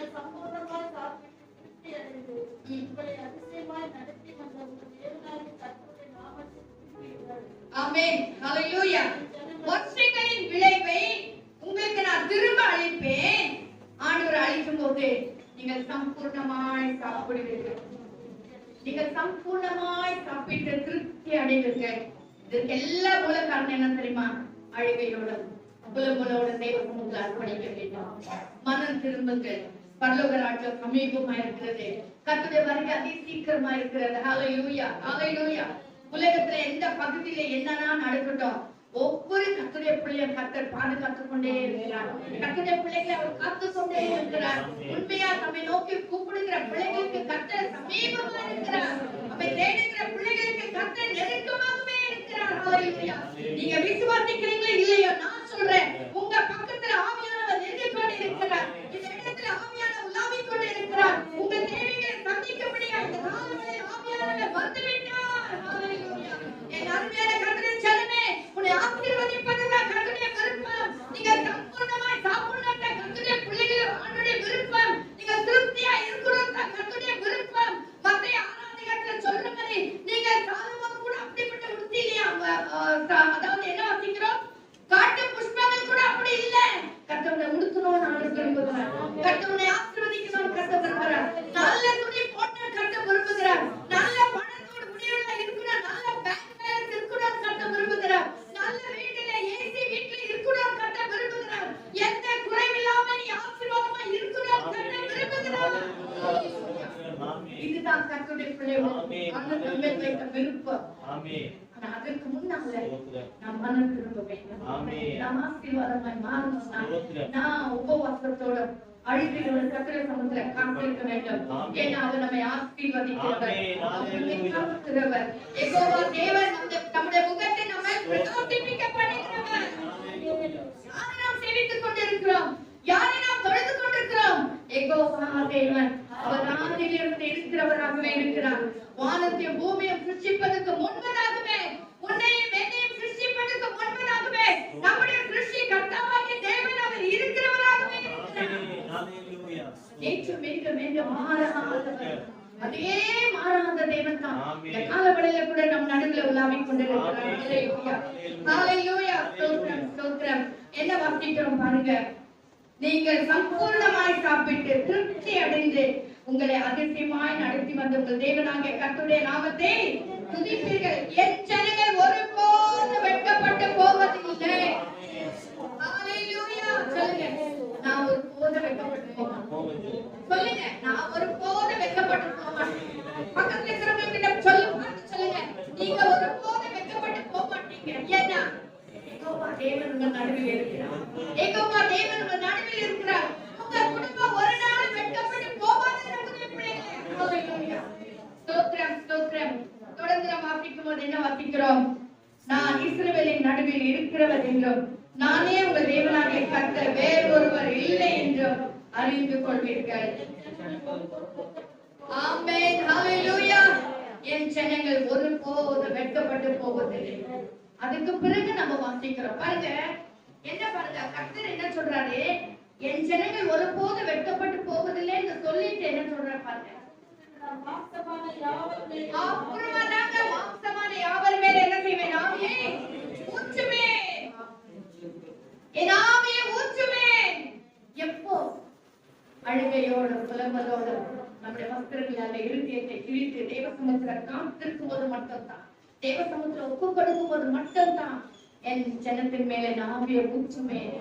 S1: ஆமென். ஹalleluya. வருஷங்களின் விளைவை உங்களுக்கு நான் திரும்ப அளிப்பேன். ஆண்டவர் அளிக்கும் போது நீங்கள் சம்பூர்ணமாய் சாப்பிடுவீர்கள். நீங்கள் சம்பூர்ணமாய் சாப்பிட்டு திருப்தி அடைவீர்கள். இதற்கு எல்லா மூல காரணம் என்ன தெரியுமா? அழுகையோட புலம்பலோட தேவ சமூகத்தில் அர்ப்பணிக்க வேண்டும். மனம் திரும்புங்கள். பரலோக ராஜ்யம் சமீபமா இருக்கிறது. கர்த்தருடைய வருகை அதி சீக்கிரமா இருக்கிறது. ஹalleluya. ஹalleluya. உலகத்துல எந்த பகுதியில என்னன்னா நடக்கட்டும், ஒவ்வொரு கர்த்தருடைய பிள்ளையும் கர்த்தர் பாதுகாத்துக் கொண்டே இருக்கிறார். கர்த்தருடைய பிள்ளைகளை அவர் காத்துக் கொண்டே இருக்கிறார். உண்மையா நம்மை நோக்கி கூப்பிடுகிற பிள்ளைகளுக்கு கர்த்தர் சமீபமா இருக்கிறார். நம்மை தேடுகிற பிள்ளைகளுக்கு கர்த்தர் நெருக்கமாகவே இருக்கிறார். ஹalleluya. நீங்க விசுவாசிக்கிறீங்களா இல்லையோ, நான் சொல்றேன், உங்க பக்கத்துல ஆவியானவர் நெருங்கிக் கொண்டு இருக்கிறார். இந்த இடத்துல ஆவியானவர் உலாவிக் கொண்டு இருக்கிறார். உங்க தேவைகளை சந்திக்க முடியாது. இந்த காலங்களில் ஆவியானவர் வந்துவிட்டார். ஹalleluya. என் அருமையான கர்த்தரின் ஜனமே, உன்னை ஆசீர்வதிப்பதுதான் கர்த்தருடைய விருப்பம். நீங்க சம்பூர்ணமாய் சாப்பிடணும் கர்த்தருடைய பிள்ளைகள் ஆண்டவருடைய விருப்பம். நீங்க திருப்தியா இருக்கணும் கர்த்தருடைய விருப்பம். மத்தேயு 6ஆம் அதிகாரத்துல சொல்ற மாதிரி நீங்க சாலமோன் கூட அப்படிப்பட்ட உடுத்தி இல்லையா? அதாவது என்ன வாசிக்கிறோம்? காட்டு புஷ்பங்கள் கூட அப்படி இல்ல. கர்த்தருடைய உடுத்தணும்னு ஆண்டவர் விரும்புகிறார். கர்த்தருடைய ஆசீர்வதிக்கணும்னு கர்த்தர் விரும்புகிறார். நல்ல துணி போட்டு கர்த்தர் விரும்புகிறார். நல்ல பணத்தோட முடிவுல இருக்கணும். நல்ல பேங்க் பேலன்ஸ் இருக்கணும் கர்த்தர் விரும்புகிறார். நல்ல வீட்டுல ஏசி வீட்டுல இருக்கணும் கர்த்தர் விரும்புகிறார். எந்த குறைவில்லாம நீ ஆசீர்வாதமா இருக்கணும் கர்த்தர் விரும்புகிறார். இதுதான் கர்த்தருடைய பிள்ளைகள் ஆண்டவர் மேல் வைத்த விருப்பம். ஆமென். ஆனா அதற்கு முன்னால நாம் மனம் திரும்ப வேண்டும். நாம் ஆசீர்வாதமாய் மாறணும். நான் உபவாசத்தோட அழுகையோட கர்த்தருடைய சமூகத்துல காத்திருக்க வேண்டும். ஏன்னா அவர் நம்மை ஆசீர்வதிக்கிறவர், காக்கிறவர். யெகோவா தேவன் நம்முடைய முகத்தை நம்மை பிரகாசிப்பிக்க பண்ணுகிறவர். யாரை நாம் சேவித்துக் கொண்டிருக்கிறோம்? யாரை நாம் தொழுது கொண்டிருக்கிறோம்? யெகோவா தேவன். அவர் ஆதியிலிருந்து இருக்கிறவராகவே இருக்கிறார். வானத்தையும் பூமியையும் சிருஷ்டிப்பதற்கு முன்பதாகவே, உன்னையும் என்னையும் சிருஷ்டிப்பதற்கு முன்பதாகவே நம்முடைய சிருஷ்டி கர்த்தாவாகிய தேவன் அவர் இருக்கிறவராகவே இருக்கிறார். நேற்று மிக மாறாதவர். அதே மாறாத தேவன் தான் இந்த காலவெளியில கூட நம் நடுவில் உலாவிக் கொண்டிருக்கிறார். ஹalleluya. ஹalleluya. ஸ்தோத்திரம் ஸ்தோத்திரம். என்ன வாசிக்கிறோம் பாருங்க. நீங்கள் சம்பூர்ணமாய் சாப்பிட்டு திருப்தி அடைந்து உங்களை அதிசயமாய் நடத்தி வந்த உங்கள் தேவனாகிய கர்த்தருடைய நாமத்தை துதிப்பீர்கள். என் ஜனங்கள் ஒருபோதும் வெட்கப்பட்டு போவதில்லை. ஹalleluya. சொல்லுங்க, நான் ஒருபோதும் வெட்கப்பட்டு போக மாட்டேன். சொல்லுங்க, நான் ஒருபோதும் வெட்கப்பட்டு போக மாட்டேன். பக்கத்துல இருக்கிறவங்க கிட்ட சொல்லுங்க, நீங்க ஒருபோதும் வெட்கப்பட்டு போக மாட்டீங்க. ஏன்னா யெகோவா தேவன் உங்கள் நடுவில் இருக்கிறார். யெகோவா தேவன் உங்கள் நடுவில் இருக்கிறார். உங்க குடும்பம் ஒரு நாள் வெட்கப்பட்டு போகாது. நம்முடைய பிள்ளைகளே, ஹalleluya. ஸ்தோத்திரம் ஸ்தோத்திரம். தொடர்ந்து நாம் வாசிக்கும் போது என்ன வாசிக்கிறோம்? நான் இஸ்ரவேலின் நடுவில் இருக்கிறவர் என்றும் நானே உங்கள் தேவனாகிய கர்த்தர், வேறொருவர் இல்லை என்றும் அறிந்து கொள்வீர்கள். ஆமென். ஹalleluya. என் ஜனங்கள் ஒருபோது வெட்கப்பட்டு போவதில்லை. அதுக்கு பிறகு நம்ம வாசிக்கிறோம் பாருங்க, என்ன பாருங்க, கர்த்தர் என்ன சொல்றாரு, என் ஜனங்கள் ஒருபோது வெட்கப்பட்டு போவதில்லை என்று சொல்லிட்டு என்ன சொல்றாரு பாருங்க,
S3: மாம்சமான யாவர் மேல்
S1: அப்புறமாதாங்க மாம்சமான யாவர் மேல் என்ன செய்வேன், ஆவியை ஊற்றுவேன், என் ஆவியை ஊற்றுவேன். எப்போ? அழுகையோட புலம்பலோட நம்முடைய வஸ்திரங்களால இருதயத்தை கிழித்து தேவ சமூகத்துல காத்திருக்கும் போது மட்டும்தான், தேவ சமூகத்துல ஒப்பு கொடுக்கும் போது மட்டும்தான் என் ஜனத்தின் மேல நான் ஆவியை ஊற்றுவேன்.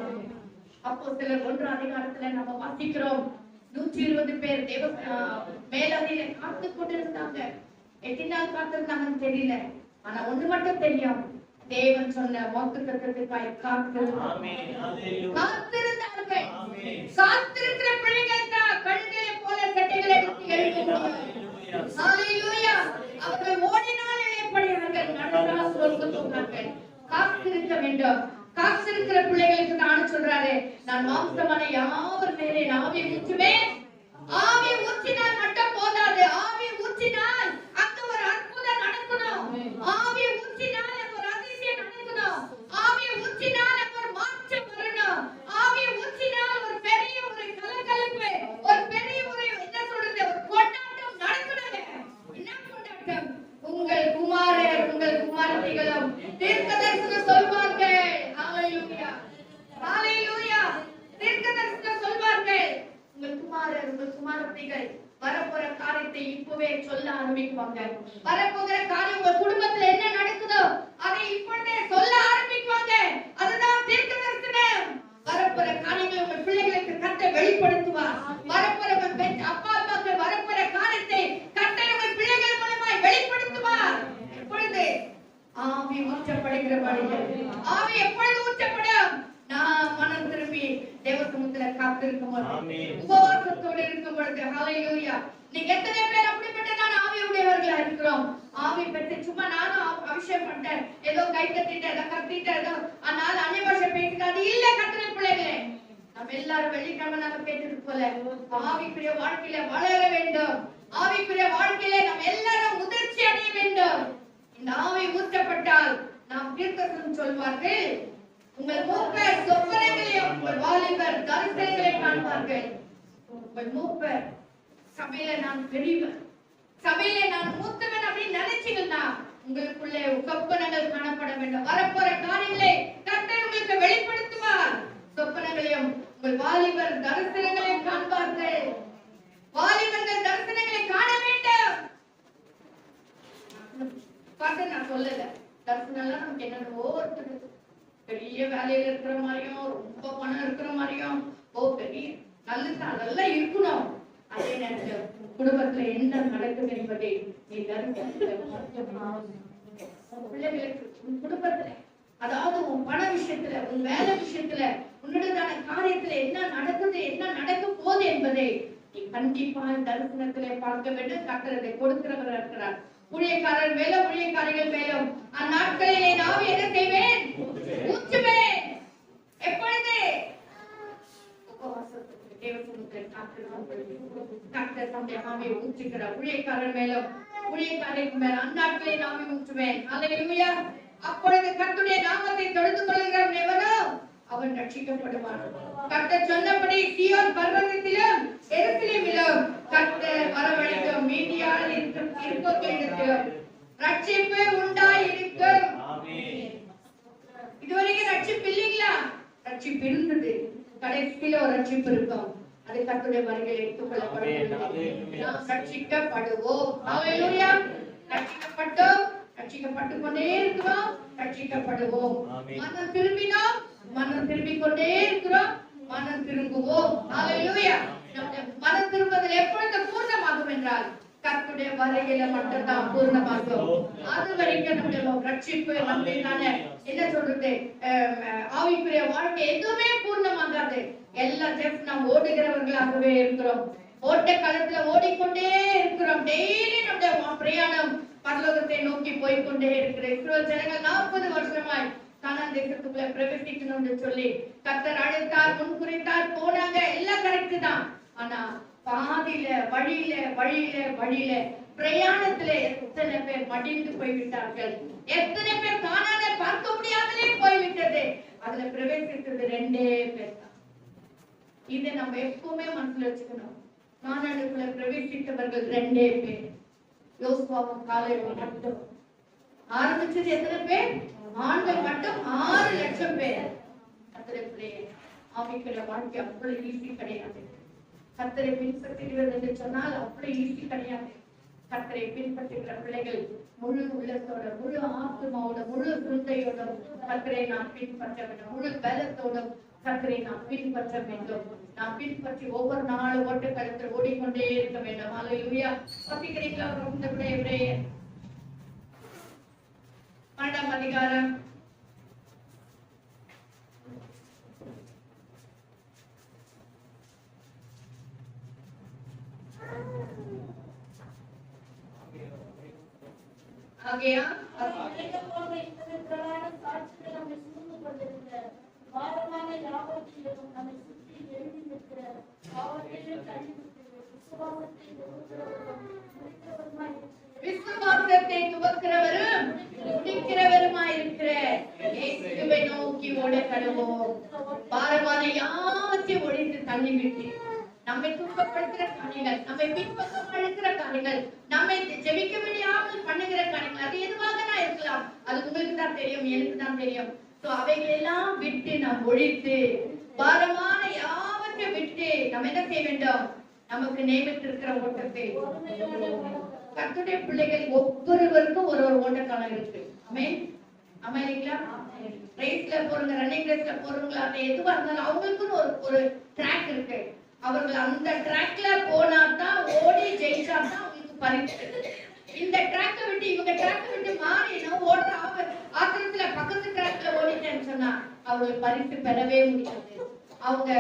S1: அப்போஸ்தலர் 1 அதிகாரத்துல நம்ம வாசிக்கிறோம், 120 பேர் தேவ மேலாதியில காத்து கொண்டிருந்தாங்க. எத்தனை நாள் காத்திருந்தாங்கன்னு தெரியல, ஆனா ஒண்ணு மட்டும் தெரியும், தேவன் சொன்ன வாக்குத்தத்தத்துக்காய் காத்திருந்தார்கள். காத்திருக்கிற பிள்ளைகள் தான் கழுதை போல சட்டைகளை எடுத்து எழுப்புவார்கள். ஹல்லேலூயா. அவர்கள் ஓடினால் இளைப்பாறுவார்கள், நடந்தால் சொர்க்கம் போவார்கள். காத்திருக்க வேண்டும். காத்திருக்கிற பிள்ளைகளுக்கு தான் சொல்றாரு, நான் மாம்சமான யாவர் மேலே ஆவியை ஊற்றுவேன். ஆவியை ஊற்றினால் மட்டும் போதாது, ஆவியை ஊற்றினால் அங்க ஒரு அற்புதம் நடக்கணும். ஆவியை ஊற்றினால் ஒரு அதிசயம் நடக்கணும். ஆவியை ஊற்றினால் ஒரு மாற்றம் வரணும். ஆவியை ஊற்றினால் ஒரு பெரிய ஒரு கலகலப்பு, ஒரு பெரிய ஒரு என்ன சொல்றது, ஒரு கொண்டாட்டம் நடக்கணுங்க. என்ன கொண்டாட்டம்? உங்கள் குமாரர் உங்கள் குமாரத்திகளும் தீர்க்கதரிசனம் சொல்வார்கள். ஹல்லேலூயா, ஹல்லேலூயா. தீர்க்கதரிசனம் சொல்வார்கள். உங்கள் குமாரர் உங்கள் குமாரத்திகள் வரப்போற காரியத்தை இப்பவே சொல்ல ஆரம்பிக்குவாங்க. வரப்போகிற காரியம் உங்க குடும்பத்துல என்ன நடக்குதோ அதை இப்பொழுதே சொல்ல ஆரம்பிக்குவாங்க. அதுதான் தீர்க்கதரிசனம். வரப்போற காரியங்களை உங்க பிள்ளைகளுக்கு கர்த்தர் வெளிப்படுத்துவார். வரப்போற அப்பா அம்மாக்கு வரப்போற காரியத்தை கர்த்தர் உங்கள் பிள்ளைகள் மூலமாய் வெளிப்படுத்துவார். எப்பொழுது? ஆவி ஊற்றப்படுகிற வழிகள். ஆவி எப்பொழுது ஊற்றப்படும்? நான் மனம் திரும்பி தேவசமுத்திர காத்திருக்கும் பொழுது, உபவாசத்தோடு இருக்கும் பொழுது. ஹல்லேலூயா. நீங்க எத்தனை பேர் அப்படிப்பட்டதான ஆவியுடையவர்களா இருக்கிறோம்? ஆவி பெற்று சும்மா நானும் அபிஷேகம் பண்ணிட்டேன், ஏதோ கை கத்திட்டேன், ஏதோ கத்திட்டேன், ஏதோ அதனால அன்னிபாஷை பேசிக்காது இல்ல. கத்திர பிள்ளைகளே, நம்ம எல்லாரும் வெள்ளிக்கிழமை நாம கேட்டது போல ஆவிக்குரிய வாழ்க்கையில வளர வேண்டும். ஆவிக்குரிய வாழ்க்கையில நம்ம எல்லாரும் முதிர்ச்சி அடைய வேண்டும். இந்த ஆவி ஊற்றப்பட்டால் நாம் தீர்க்கதரிசனம் சொல்வார்கள். உங்கள் மூப்பர் சொப்பனங்களையும் உங்கள் வாலிபர் தரிசனங்களை காண்பார்கள். உங்கள் மூப்பர் சபையில நான் பெரியவன், சபையில நான் மூத்தவன் அப்படின்னு நினைச்சீங்கன்னா உங்களுக்குள்ளே சொப்பனங்கள் காணப்பட வேண்டும். வரப்போற காரியங்களை கர்த்தர் உங்களுக்கு வெளிப்படுத்துவார். சொப்பனங்களையும் உங்கள் வாலிபர் தரிசனங்களையும் காண்பார்கள். வாலிபர்கள் தரிசனங்களை காண வேண்டும். பார்த்து நான் சொல்லல, தரிசனம் நமக்கு என்னென்னவோ இருக்குது. பெரிய வேலையில இருக்கிற மாதிரியும், ரொம்ப பணம் இருக்கிற மாதிரியும், பெரிய நல்லதெல்லாம் இருக்கணும். அதே நேரத்துல குடும்பத்துல என்ன நடக்குது என்பதை நீ பிள்ளைகளுக்கு உன் குடும்பத்துல, அதாவது உன் பண விஷயத்துல, உன் வேலை விஷயத்துல, உன்னுடையதான காரியத்துல என்ன நடக்குது, என்ன நடக்க போகுது என்பதை நீ கண்டிப்பா தரிசனத்திலே பார்க்க வேண்டும். கர்த்தர் அதை கொடுக்கிறவர் இருக்கிறார். ஊழியக்காரர் மேலும் ஊழியக்காரர்கள் மேலும் அந்நாட்களிலே நான் என்ன செய்வேன்? ஊற்றுவேன். எப்பொழுது? உபவாசத்துக்கு தேவசமுத்திர கர்த்தர் தம்முடைய ஆவியை ஊற்றுகிறார். ஊழியக்காரர் மேலும் ஊழியக்காரருக்கு மேல் அந்நாட்களிலே ஆவியை ஊற்றுவேன். ஹல்லேலூயா. அப்பொழுது கர்த்தருடைய நாமத்தை தொழுது கொள்கிறவன் எவனோ அவன் ரட்சிக்கப்படுவான். கர்த்தர் சொன்னபடி சீயோன் பர்வதத்திலும் எருசலேமிலும் கர்த்தர் வரவழைக்கும் மீதியான இருக்கோக்களிடத்திலும் ரட்சிப்பு உண்டாயிருக்கும். இதுவரைக்கும் ரட்சிப்பு இல்லைங்களா? ரட்சிப்பு இருந்தது, கடைசியில ஒரு ரட்சிப்பு இருக்கும். அது கர்த்தருடைய வருகையில் எடுத்துக் கொள்ளப்படும். நாம் ரட்சிக்கப்படுவோம். ஹல்லேலூயா. ரட்சிக்கப்பட்டோம், ரட்சிக்கப்பட்டு கொண்டே இருக்கிறோம், ரட்சிக்கப்படுவோம். மனம் திரும்பினோம், மனம் திரும்பிக் கொண்டே இருக்கிறோம், மனம் திரும்புவோம். ஹல்லேலூயா. மனம் திரும்புதல் எப்பொழுது பூர்ணமாகும் என்றால் கர்த்தருடைய வருகையில மட்டும்தான் பூர்ணமாகும். அது வரைக்கும் நம்முடைய ரட்சிப்பு நம்மளால என்ன சொல்றது, ஆவிக்குரிய வாழ்க்கை எதுவுமே பூர்ணமாகாது. எல்லாம் ஜஸ்ட் நாம் ஓடுகிறவர்களாகவே இருக்கிறோம். ஓட்ட காலத்துல ஓடிக்கொண்டே இருக்கிறோம். டெய்லி நம்முடைய பிரயாணம் பரலோகத்தை நோக்கி போய்கொண்டே இருக்கிற இஸ்ரவேல் ஜனங்கள் 40 வருஷமாய் கானான் தேசத்துக்குள்ள பிரவேசிக்கணும்னு சொல்லி கர்த்தர் அழைத்தார், முன்குறித்தார், போனாங்க. எல்லாம் கரெக்ட் தான். ஆனா பாதியில வழியில பிரயாணத்திலே எத்தனை பேர் மடிந்து போய்விட்டார்கள், எத்தனை பேர் கானானை பார்க்க முடியாமலே போய்விட்டது. அதுல பிரவேசித்தது 2 பேர் தான். இதை நம்ம எப்பவுமே மனசுல வச்சுக்கணும். கானானுக்குள்ள பிரவேசித்தவர்கள் 2 பேர். யோசுவாவும் காலேபும் மட்டும். ஆரம்பிச்சது எத்தனை பேர்? ஆண்கள் மட்டும் 6 லட்சம் பேர். கர்த்தருக்குள்ளே ஆவிக்குரிய வாழ்க்கை அவ்வளவு ஈஸி கிடையாது. கர்த்தரை பின்பற்றுகிறது என்று சொன்னால் அவ்வளவு ஈஸி கிடையாது. கர்த்தரை பின்பற்றுகிற பிள்ளைகள் முழு உள்ளத்தோட, முழு ஆத்மாவோட, முழு சிந்தையோட கர்த்தரை நாம் பின்பற்ற வேண்டும். முழு பலத்தோடும் கர்த்தரை நாம் பின்பற்ற வேண்டும். நாம் பின்பற்றி ஒவ்வொரு நாளும் ஓட்டக்களத்தில் ஓடிக்கொண்டே இருக்க வேண்டும். அல்லேலூயா. வாசிக்கிறீங்களா? எபிரேயர் 12ஆம் அதிகாரம் விசுவாசத்தை துவக்கிறவரும் முடிக்கிறவருமாயிருக்கிற இயேசுவை நோக்கி ஓட கடவோம். பாரமான யாவற்றையும் ஒழித்து தள்ளிவிட்டு நம்மை துன்பப்படுத்துகிற காரியங்கள், நம்மை பின்பக்கம் அழுக்கிற காரியங்கள், நம்மை ஜெபிக்க முடியாமல் பண்ணுகிற காரியங்கள், அது எதுவாக தான் இருக்கலாம். அது உங்களுக்கு தான் தெரியும், எனக்கு தான் தெரியும். அவைகள் எல்லாம் விட்டு நாம் ஒழித்து பாரமான யாவற்றை விட்டு நம்ம என்ன செய்ய வேண்டும்? நமக்கு நியமித்திருக்கிற ஓட்டத்தை. கர்த்தருடைய பிள்ளைகள் ஒவ்வொருவருக்கும் ஒரு ஓட்டக்காலம் இருக்கு. ஆமென். ஆமென்ங்களா? ரேஸ்ல போறவங்க, ரன்னிங் ரேஸ்ல போறவங்க, அது எதுவா இருந்தாலும் அவங்களுக்குன்னு ஒரு ட்ராக் இருக்கு. அவர்கள் அந்த ட்ராக்ல போனா தான், ஓடி ஜெயிச்சா தான் அவங்களுக்கு பரிசு. இந்த ட்ராக்கை விட்டு இவங்க ட்ராக்கை விட்டு மாறி ஓடுற ஆத்திரத்துல பக்கத்து ட்ராக்ல ஓடிட்டேன்னு சொன்னா அவங்களுக்கு பரிசு பெறவே முடியாது. அவங்க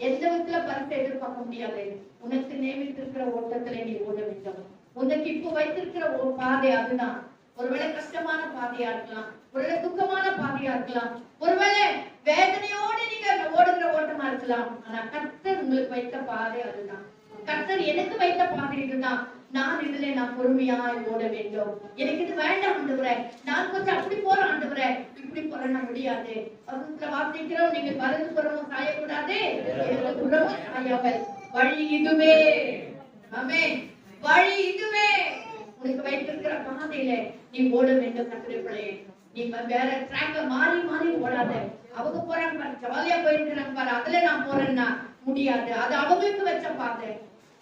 S1: எந்த விதத்துல பரிசு எதிர்பார்க்க முடியாது. உனக்கு நியமித்திருக்கிற ஓட்டத்துல நீ ஓட வேண்டும். உனக்கு இப்ப வைத்திருக்கிற ஒரு பாதை அதுதான். ஒருவேளை கஷ்டமான பாதையா இருக்கலாம், ஒருவேளை துக்கமான பாதையா இருக்கலாம், ஒருவேளை வேதனையோடு நீங்க ஓடுகிற ஓட்டமா இருக்கலாம். ஆனா கர்த்தர் உங்களுக்கு வைத்த பாதை அதுதான். கர்த்தர் எனக்கு வைத்த பாதை இதுதான். நான் இதுல நான் பொறுமையாய் ஓட வேண்டும். எனக்கு இது வேண்டாம் ஆண்டவரே, நான் கொஞ்சம் அப்படி போறேன் ஆண்டவரே, இப்படி போறேன்னா முடியாது. அதுல வாசிக்கிறோம், நீங்க வலது புறமும் சாயக்கூடாது, இடது புறமும் சாயாமல் வழி இதுவே. ஆமென். வழி இதுவே. உனக்கு வைத்திருக்கிற பாதையில நீ ஓட வேண்டும். கர்த்தருடைய பிள்ளையே, நீ வேற ட்ராக்ல மாறி மாறி ஓடாத. அவங்க போறாங்க பாரு, ஜாலியா போயிருக்கிறாங்க பாரு, அதுல நான் போறேன்னா முடியாது. அது அவங்களுக்கு வச்ச பாதை.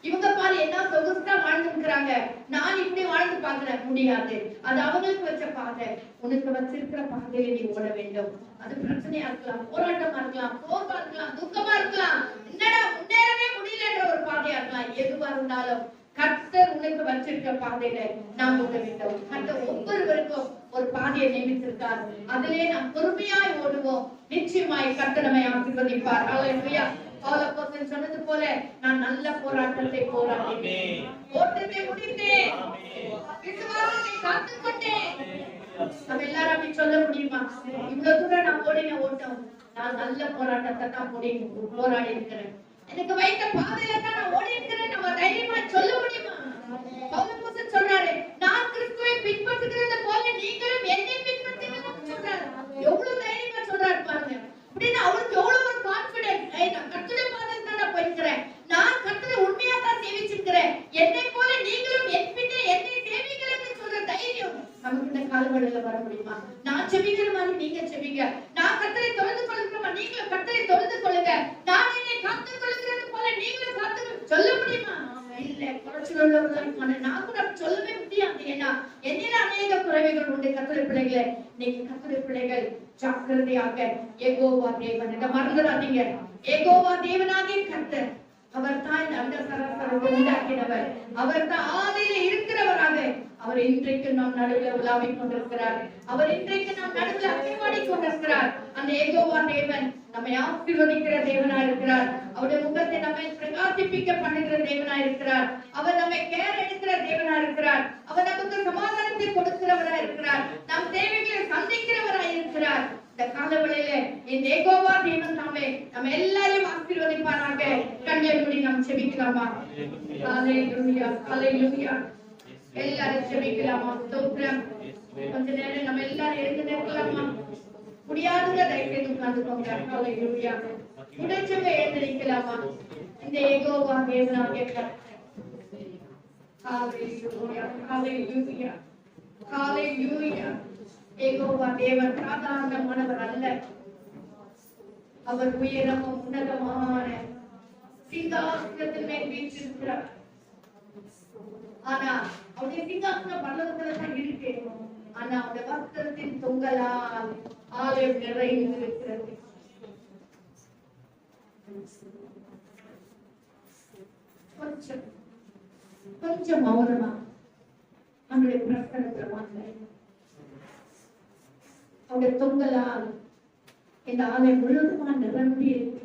S1: இவங்க பாரு என்ன சொகுசா வாழ்ந்துருக்கிறாங்க, நான் இப்படி வாழ்ந்து பாக்குறேன், முடியாது. அது அவங்களுக்கு வச்ச பாதை. உனக்கு வச்சிருக்கிற பாதையில நீ ஓட வேண்டும். அது பிரச்சனையா இருக்கலாம், போராட்டமா இருக்கலாம், சோர்வா இருக்கலாம், துக்கமா இருக்கலாம், என்னடா முன்னேறவே முடியலன்ற ஒரு பாதையா இருக்கலாம். எதுவா இருந்தாலும் கர்த்தர் உனக்கு வச்சிருக்க பாதையில நாம் ஓட வேண்டும். கர்த்தர் ஒவ்வொருவருக்கும் ஒரு பாதையை நியமித்திருக்கார். அதிலே நாம் பொறுமையாய் ஓடுவோம். நிச்சயமாய் கர்த்தர் நம்மை ஆசீர்வதிப்பார். அல்லேலூயா. பவுல் சொன்னது போல, நான் நல்ல போராட்டத்தை போராடினேன், ஓட்டத்தை முடித்தேன், விசுவாசத்தை காத்துக்கொண்டேன். நம்ம எல்லாரும் அப்படி சொல்ல முடியுமா? இவ்வளவு தூரம் நான் ஓடின ஓட்டம், நான் நல்ல போராட்டத்தை தான் போராடி இருக்கிறேன், எனக்கு வைத்த பாதையில தான் நான் ஓடி இருக்கிறேன். நம்ம தைரியமா சொல்ல முடியுமா? பவுல் சொல்றாரு, நான் கிறிஸ்துவை பின்பற்றுகிறது போல நீங்களும் என்னை பின்பற்றுங்கன்னு சொல்றாரு. எவ்வளவு தைரியமா சொல்றாரு பாருங்க. அப்படின்னா அவருக்கு எவ்வளவு ஒரு கான்ஃபிடன்ஸ். நான் கர்த்தருடைய பாதையில தான் நான் போயிருக்கிறேன், நான் கர்த்தரை உண்மையா தான் சேவிச்சிருக்கிறேன், என்னை போல நீங்களும் என் பின்னே என்னை சேவிக்கலன்னு சொல்ற தைரியம் நமக்கு இந்த காலவெளியில வர முடியுமா? நான் செபிக்கிற மாதிரி நீங்க செபிங்க, நான் கர்த்தரை தொழுது கொள்ளுகிறோமா நீங்களும் கர்த்தரை தொழுது கொள்ளுங்க, நான் என்னை காத்து கொள்ளுகிறது போல நீங்களும் காத்து சொல்ல முடியுமா? இல்ல, குறைச்சல் உள்ளவர்களுக்கான நான் கூட சொல்லவே முடியாது. ஏன்னா என்னில அநேக குறைவுகள் உண்டு. கர்த்தருடைய பிள்ளைகளே, நீங்க கர்த்தருடைய பிள்ளைகள் ஜாக்கிரதையாக யெகோவா தேவன், இதை மறந்துடாதீங்க. யெகோவா தேவனாகிய கர்த்தர், அவர் தான் இந்த அண்ட சராசரத்தை உண்டாக்கினவர், அவர் தான் ஆதியில இருக்கிறவராக, அவர் இன்றைக்கு நாம் நடுவில் உலாவிக் கொண்டிருக்கிறார், அவர் இன்றைக்கு நாம் நடுவில் அசைவாடி கொண்டிருக்கிறார். அந்த யெகோவா தேவன் நம்மை ஆசீர்வதிக்கிற தேவனா இருக்கிறார். அவருடைய முகத்தை நம்மை பிரகாசிப்பிக்க பண்ணுகிற தேவனா இருக்கிறார். அவர் நம்மை கேர் எடுக்கிற தேவனா இருக்கிறார். அவர் நமக்கு சமாதானத்தை கொடுக்கிறவரா இருக்கிறார். நம் தேவைகளை சந்திக்கிறவரா இருக்கிறார். இந்த காலவெளியில இந்த யெகோவா தேவன் தாமே நம்ம எல்லாரையும் ஆசீர்வதிப்பாராக. கண்ணை மூடி நாம் செபிக்கலாமா? ஹalleluya, ஹalleluya. எல்லாரும் ஜெபிக்கலாமா? ஸ்தோத்திரம். கொஞ்ச நேரம் நம்ம எல்லாரும் எழுந்து நிற்கலாமா? முடியாதவங்க தயவு செய்து உட்கார்ந்துக்கோங்க. ஹல்லேலூயா. முடிஞ்சவங்க எழுந்து நிற்கலாமா? இந்த யெகோவா தேவனாகிய கர்த்தர். ஹல்லேலூயா, ஹல்லேலூயா, ஹல்லேலூயா. யெகோவா தேவன் சாதாரணமானவர் அல்ல. அவர் உயரமும் உன்னதமான சிங்காசனத்தின் மேல் வீற்றிருக்கிறார். ஆனா அவருடைய சிங்காசனம் பரலோகத்துல தான் இருக்கு. ஆனா அவருடைய வஸ்திரத்தின் தொங்கலால் ஆலயம் நிறைந்திருக்கிறது. கொஞ்சம் மௌனமா அவருடைய பிரசனத்துல வாங்க. அவருடைய தொங்கலால் இந்த ஆலயம் முழுவதுமா நிரம்பி இருக்கு.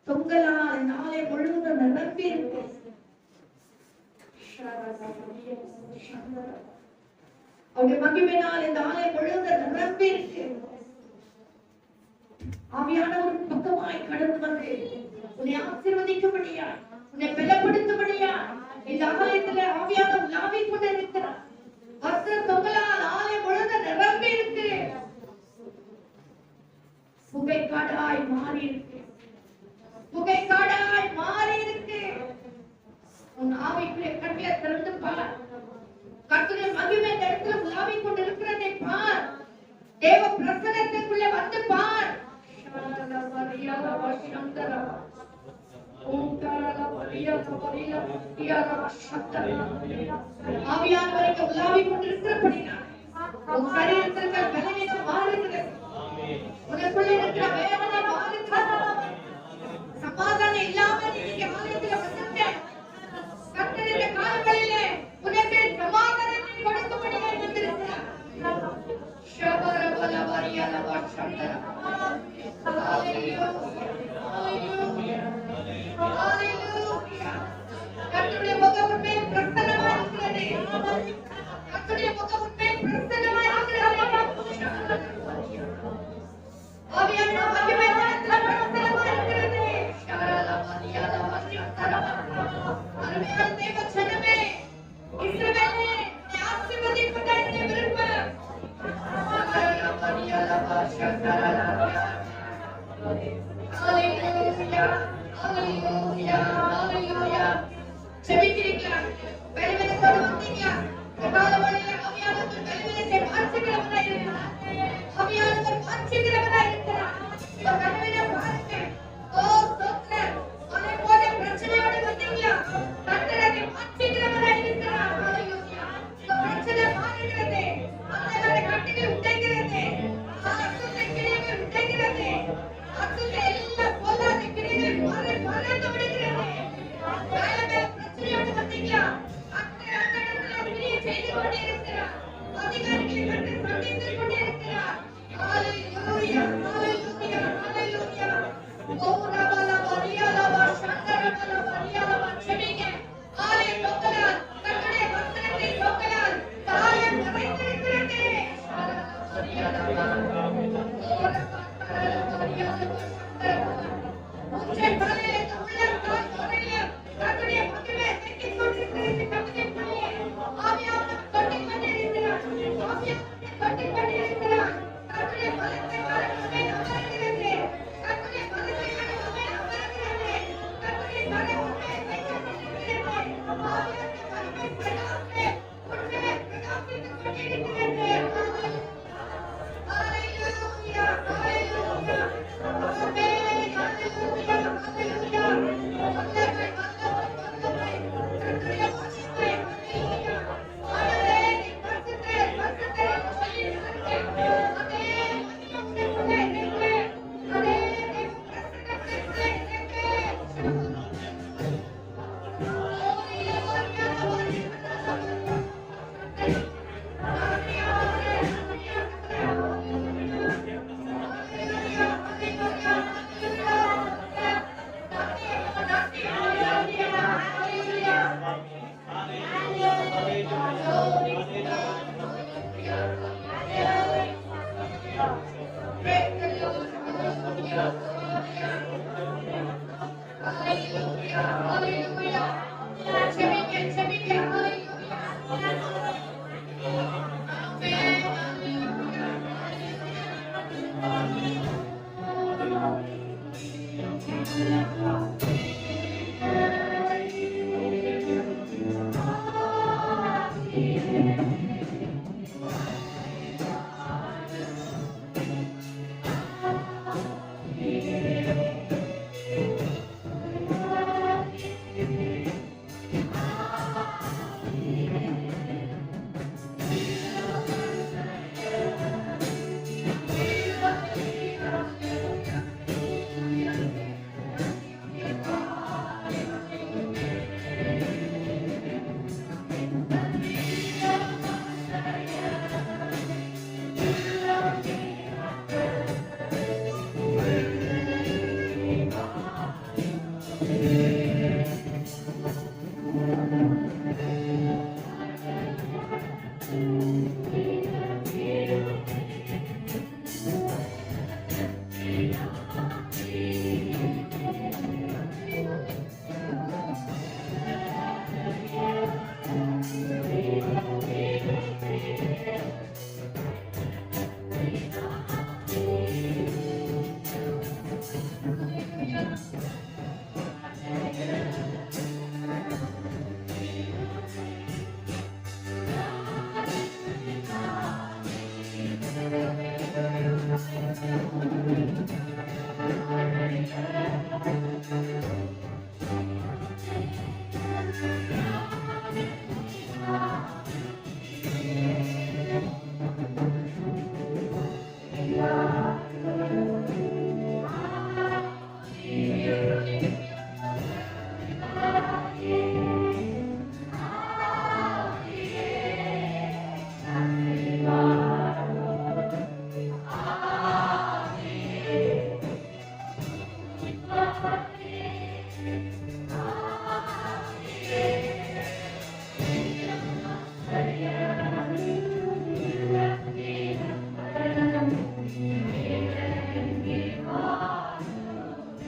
S1: தொங்கலால் இந்த ஆலயம் முழுவதும் நிரம்பி இருக்கு. அவருடைய மகிமையினால் இந்த ஆலயம் முழுவதும் நிரம்பி இருக்கு. ஆவியானவர் பக்கமாய் கடந்து வந்து உன்னை ஆசீர்வதிக்கும்படியா, உன்னை பலப்படுத்தும்படியா இந்த ஆலயத்துல ஆவியானவர் உலாவிக் கொண்டு இருக்கிறார். வஸ்திர தொங்கலால் ஆலயம் முழுவதும் நிரம்பி இருக்கு. புகைக்காடாய் மாறி இருக்கு. புகைக்காடாய் மாறி இருக்கு. உன் ஆவிக்குரிய கண்களை திறந்து பார். கர்த்தருடைய மகிமை இந்த இடத்துல உலாவிக் கொண்டு இருக்கிறதை பார். தேவ பிரசன்னத்துக்குள்ளே வந்து பார். ஆவியானவரை உலாவிக் கொண்டு இருக்கிறபடினால் உன் சரீரத்திற்கு பலவீனம் மாறுகிறது. உனக்குள்ள இருக்கிற வேதனை மாறுகிறது. சமாதானம் இல்லாம நீங்க ஆலயத்துல வந்துட்ட கர்த்தருடைய காலங்களிலே உனக்கு சமாதானத்தை கொடுக்கும்படியாய் வந்திருக்கிறார். கர்த்தருடைய முகம் மேல் பிரசன்னமா இருக்கிறது. கர்த்தருடைய முகம் மேல் பிரசன்னமா இருக்கிறது. ஆவியானவர் மகிமை வானத்தில் பிரசன்னமா இருக்கிறது. அருமையான தேவ ஜனமே, இஸ்ரவேலே, நீ ஆசீர்வதிப்பது என்னுடைய விருப்பம். ஹல்லேலூயா, ஹல்லேலூயா, ஹல்லேலூயா. ஜெபிக்கிறீங்களா? பலவீனத்தோடு வந்தீங்களா? இந்த காலவழியில ஆவியானவர் பலவீனத்தை மாற்றுகிறவராய் இருக்கிறார். ஆவியானவர் மாற்றுகிறவராய் இருக்கிறார். இந்த பலவீன பாருங்க. ஓ ஸ்தோத்திரம். அதே போல பிரச்சனையோடு வந்தீங்களா? கர்த்தர் அதை மாற்றுகிறவராய் இருக்கிறார். ஹல்லேலூயா. இந்த பிரச்சனை மாறுகிறது. அந்த கட்டுகள் உடைகிறது. அசுத்த கிரியைகள் உடைகிறது. அசுத்த எல்லா பொல்லாத கிரியைகள் மறைந்து விடுகிறது. மேல மேல பிரச்சனையோடு வந்தீங்களா? அந்த இடத்துல கிரியை செய்து கொண்டே இருக்கிறார். அதிகாரிகளை கண்டு சந்தித்துக் கொண்டே இருக்கிறார். ஹல்லேலூயா, ஹல்லேலூயா, ஹல்லேலூயா. ஓ ரபல மரியாலவா சந்தரபல மரியாலவா ஜெபிங்க. ஆலயம் தொங்கலால், கர்த்தருடைய வஸ்திரத்தை தொங்கலால் ஆலயம் நிறைந்திருக்கிறது. மரியாலவா ஓ ரபல மரியாலவா சந்தரபல உச்சை தலையிலே உள்ளம் கால் முறையில் கர்த்தருடைய மகிமை நெக்கிக் கொண்டிருக்கிறது. கவிதை பண்ணியே ஆவியானவர் தொட்டிக் கொண்டிருக்கிறார். ஆவியானவர் தொட்டிக் கொண்டிருக்கிறார். கர்த்தருடைய பலத்தை கரமே அமர்கிறது. கர்த்தருடைய பலத்தை கரமே அமர்கிறது. கர்த்தருடைய கரமே நெக்கிக் கொண்டிருக்கிறது. ஆவியானவர் மகிமை பிரகாசமே உடனே பிரகாசித்துக் கொண்டிருக்கிறது. ஹல்லேலூயா, ஹல்லேலூயா. ஆமென். ஹல்லேலூயா, ஹல்லேலூயா.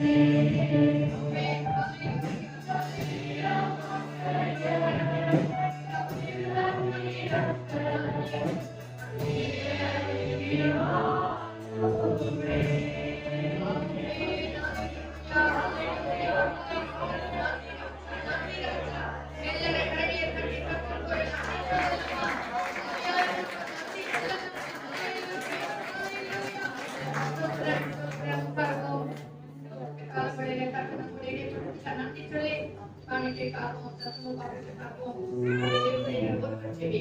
S3: நன்றியோடு பேசுகிறோம்.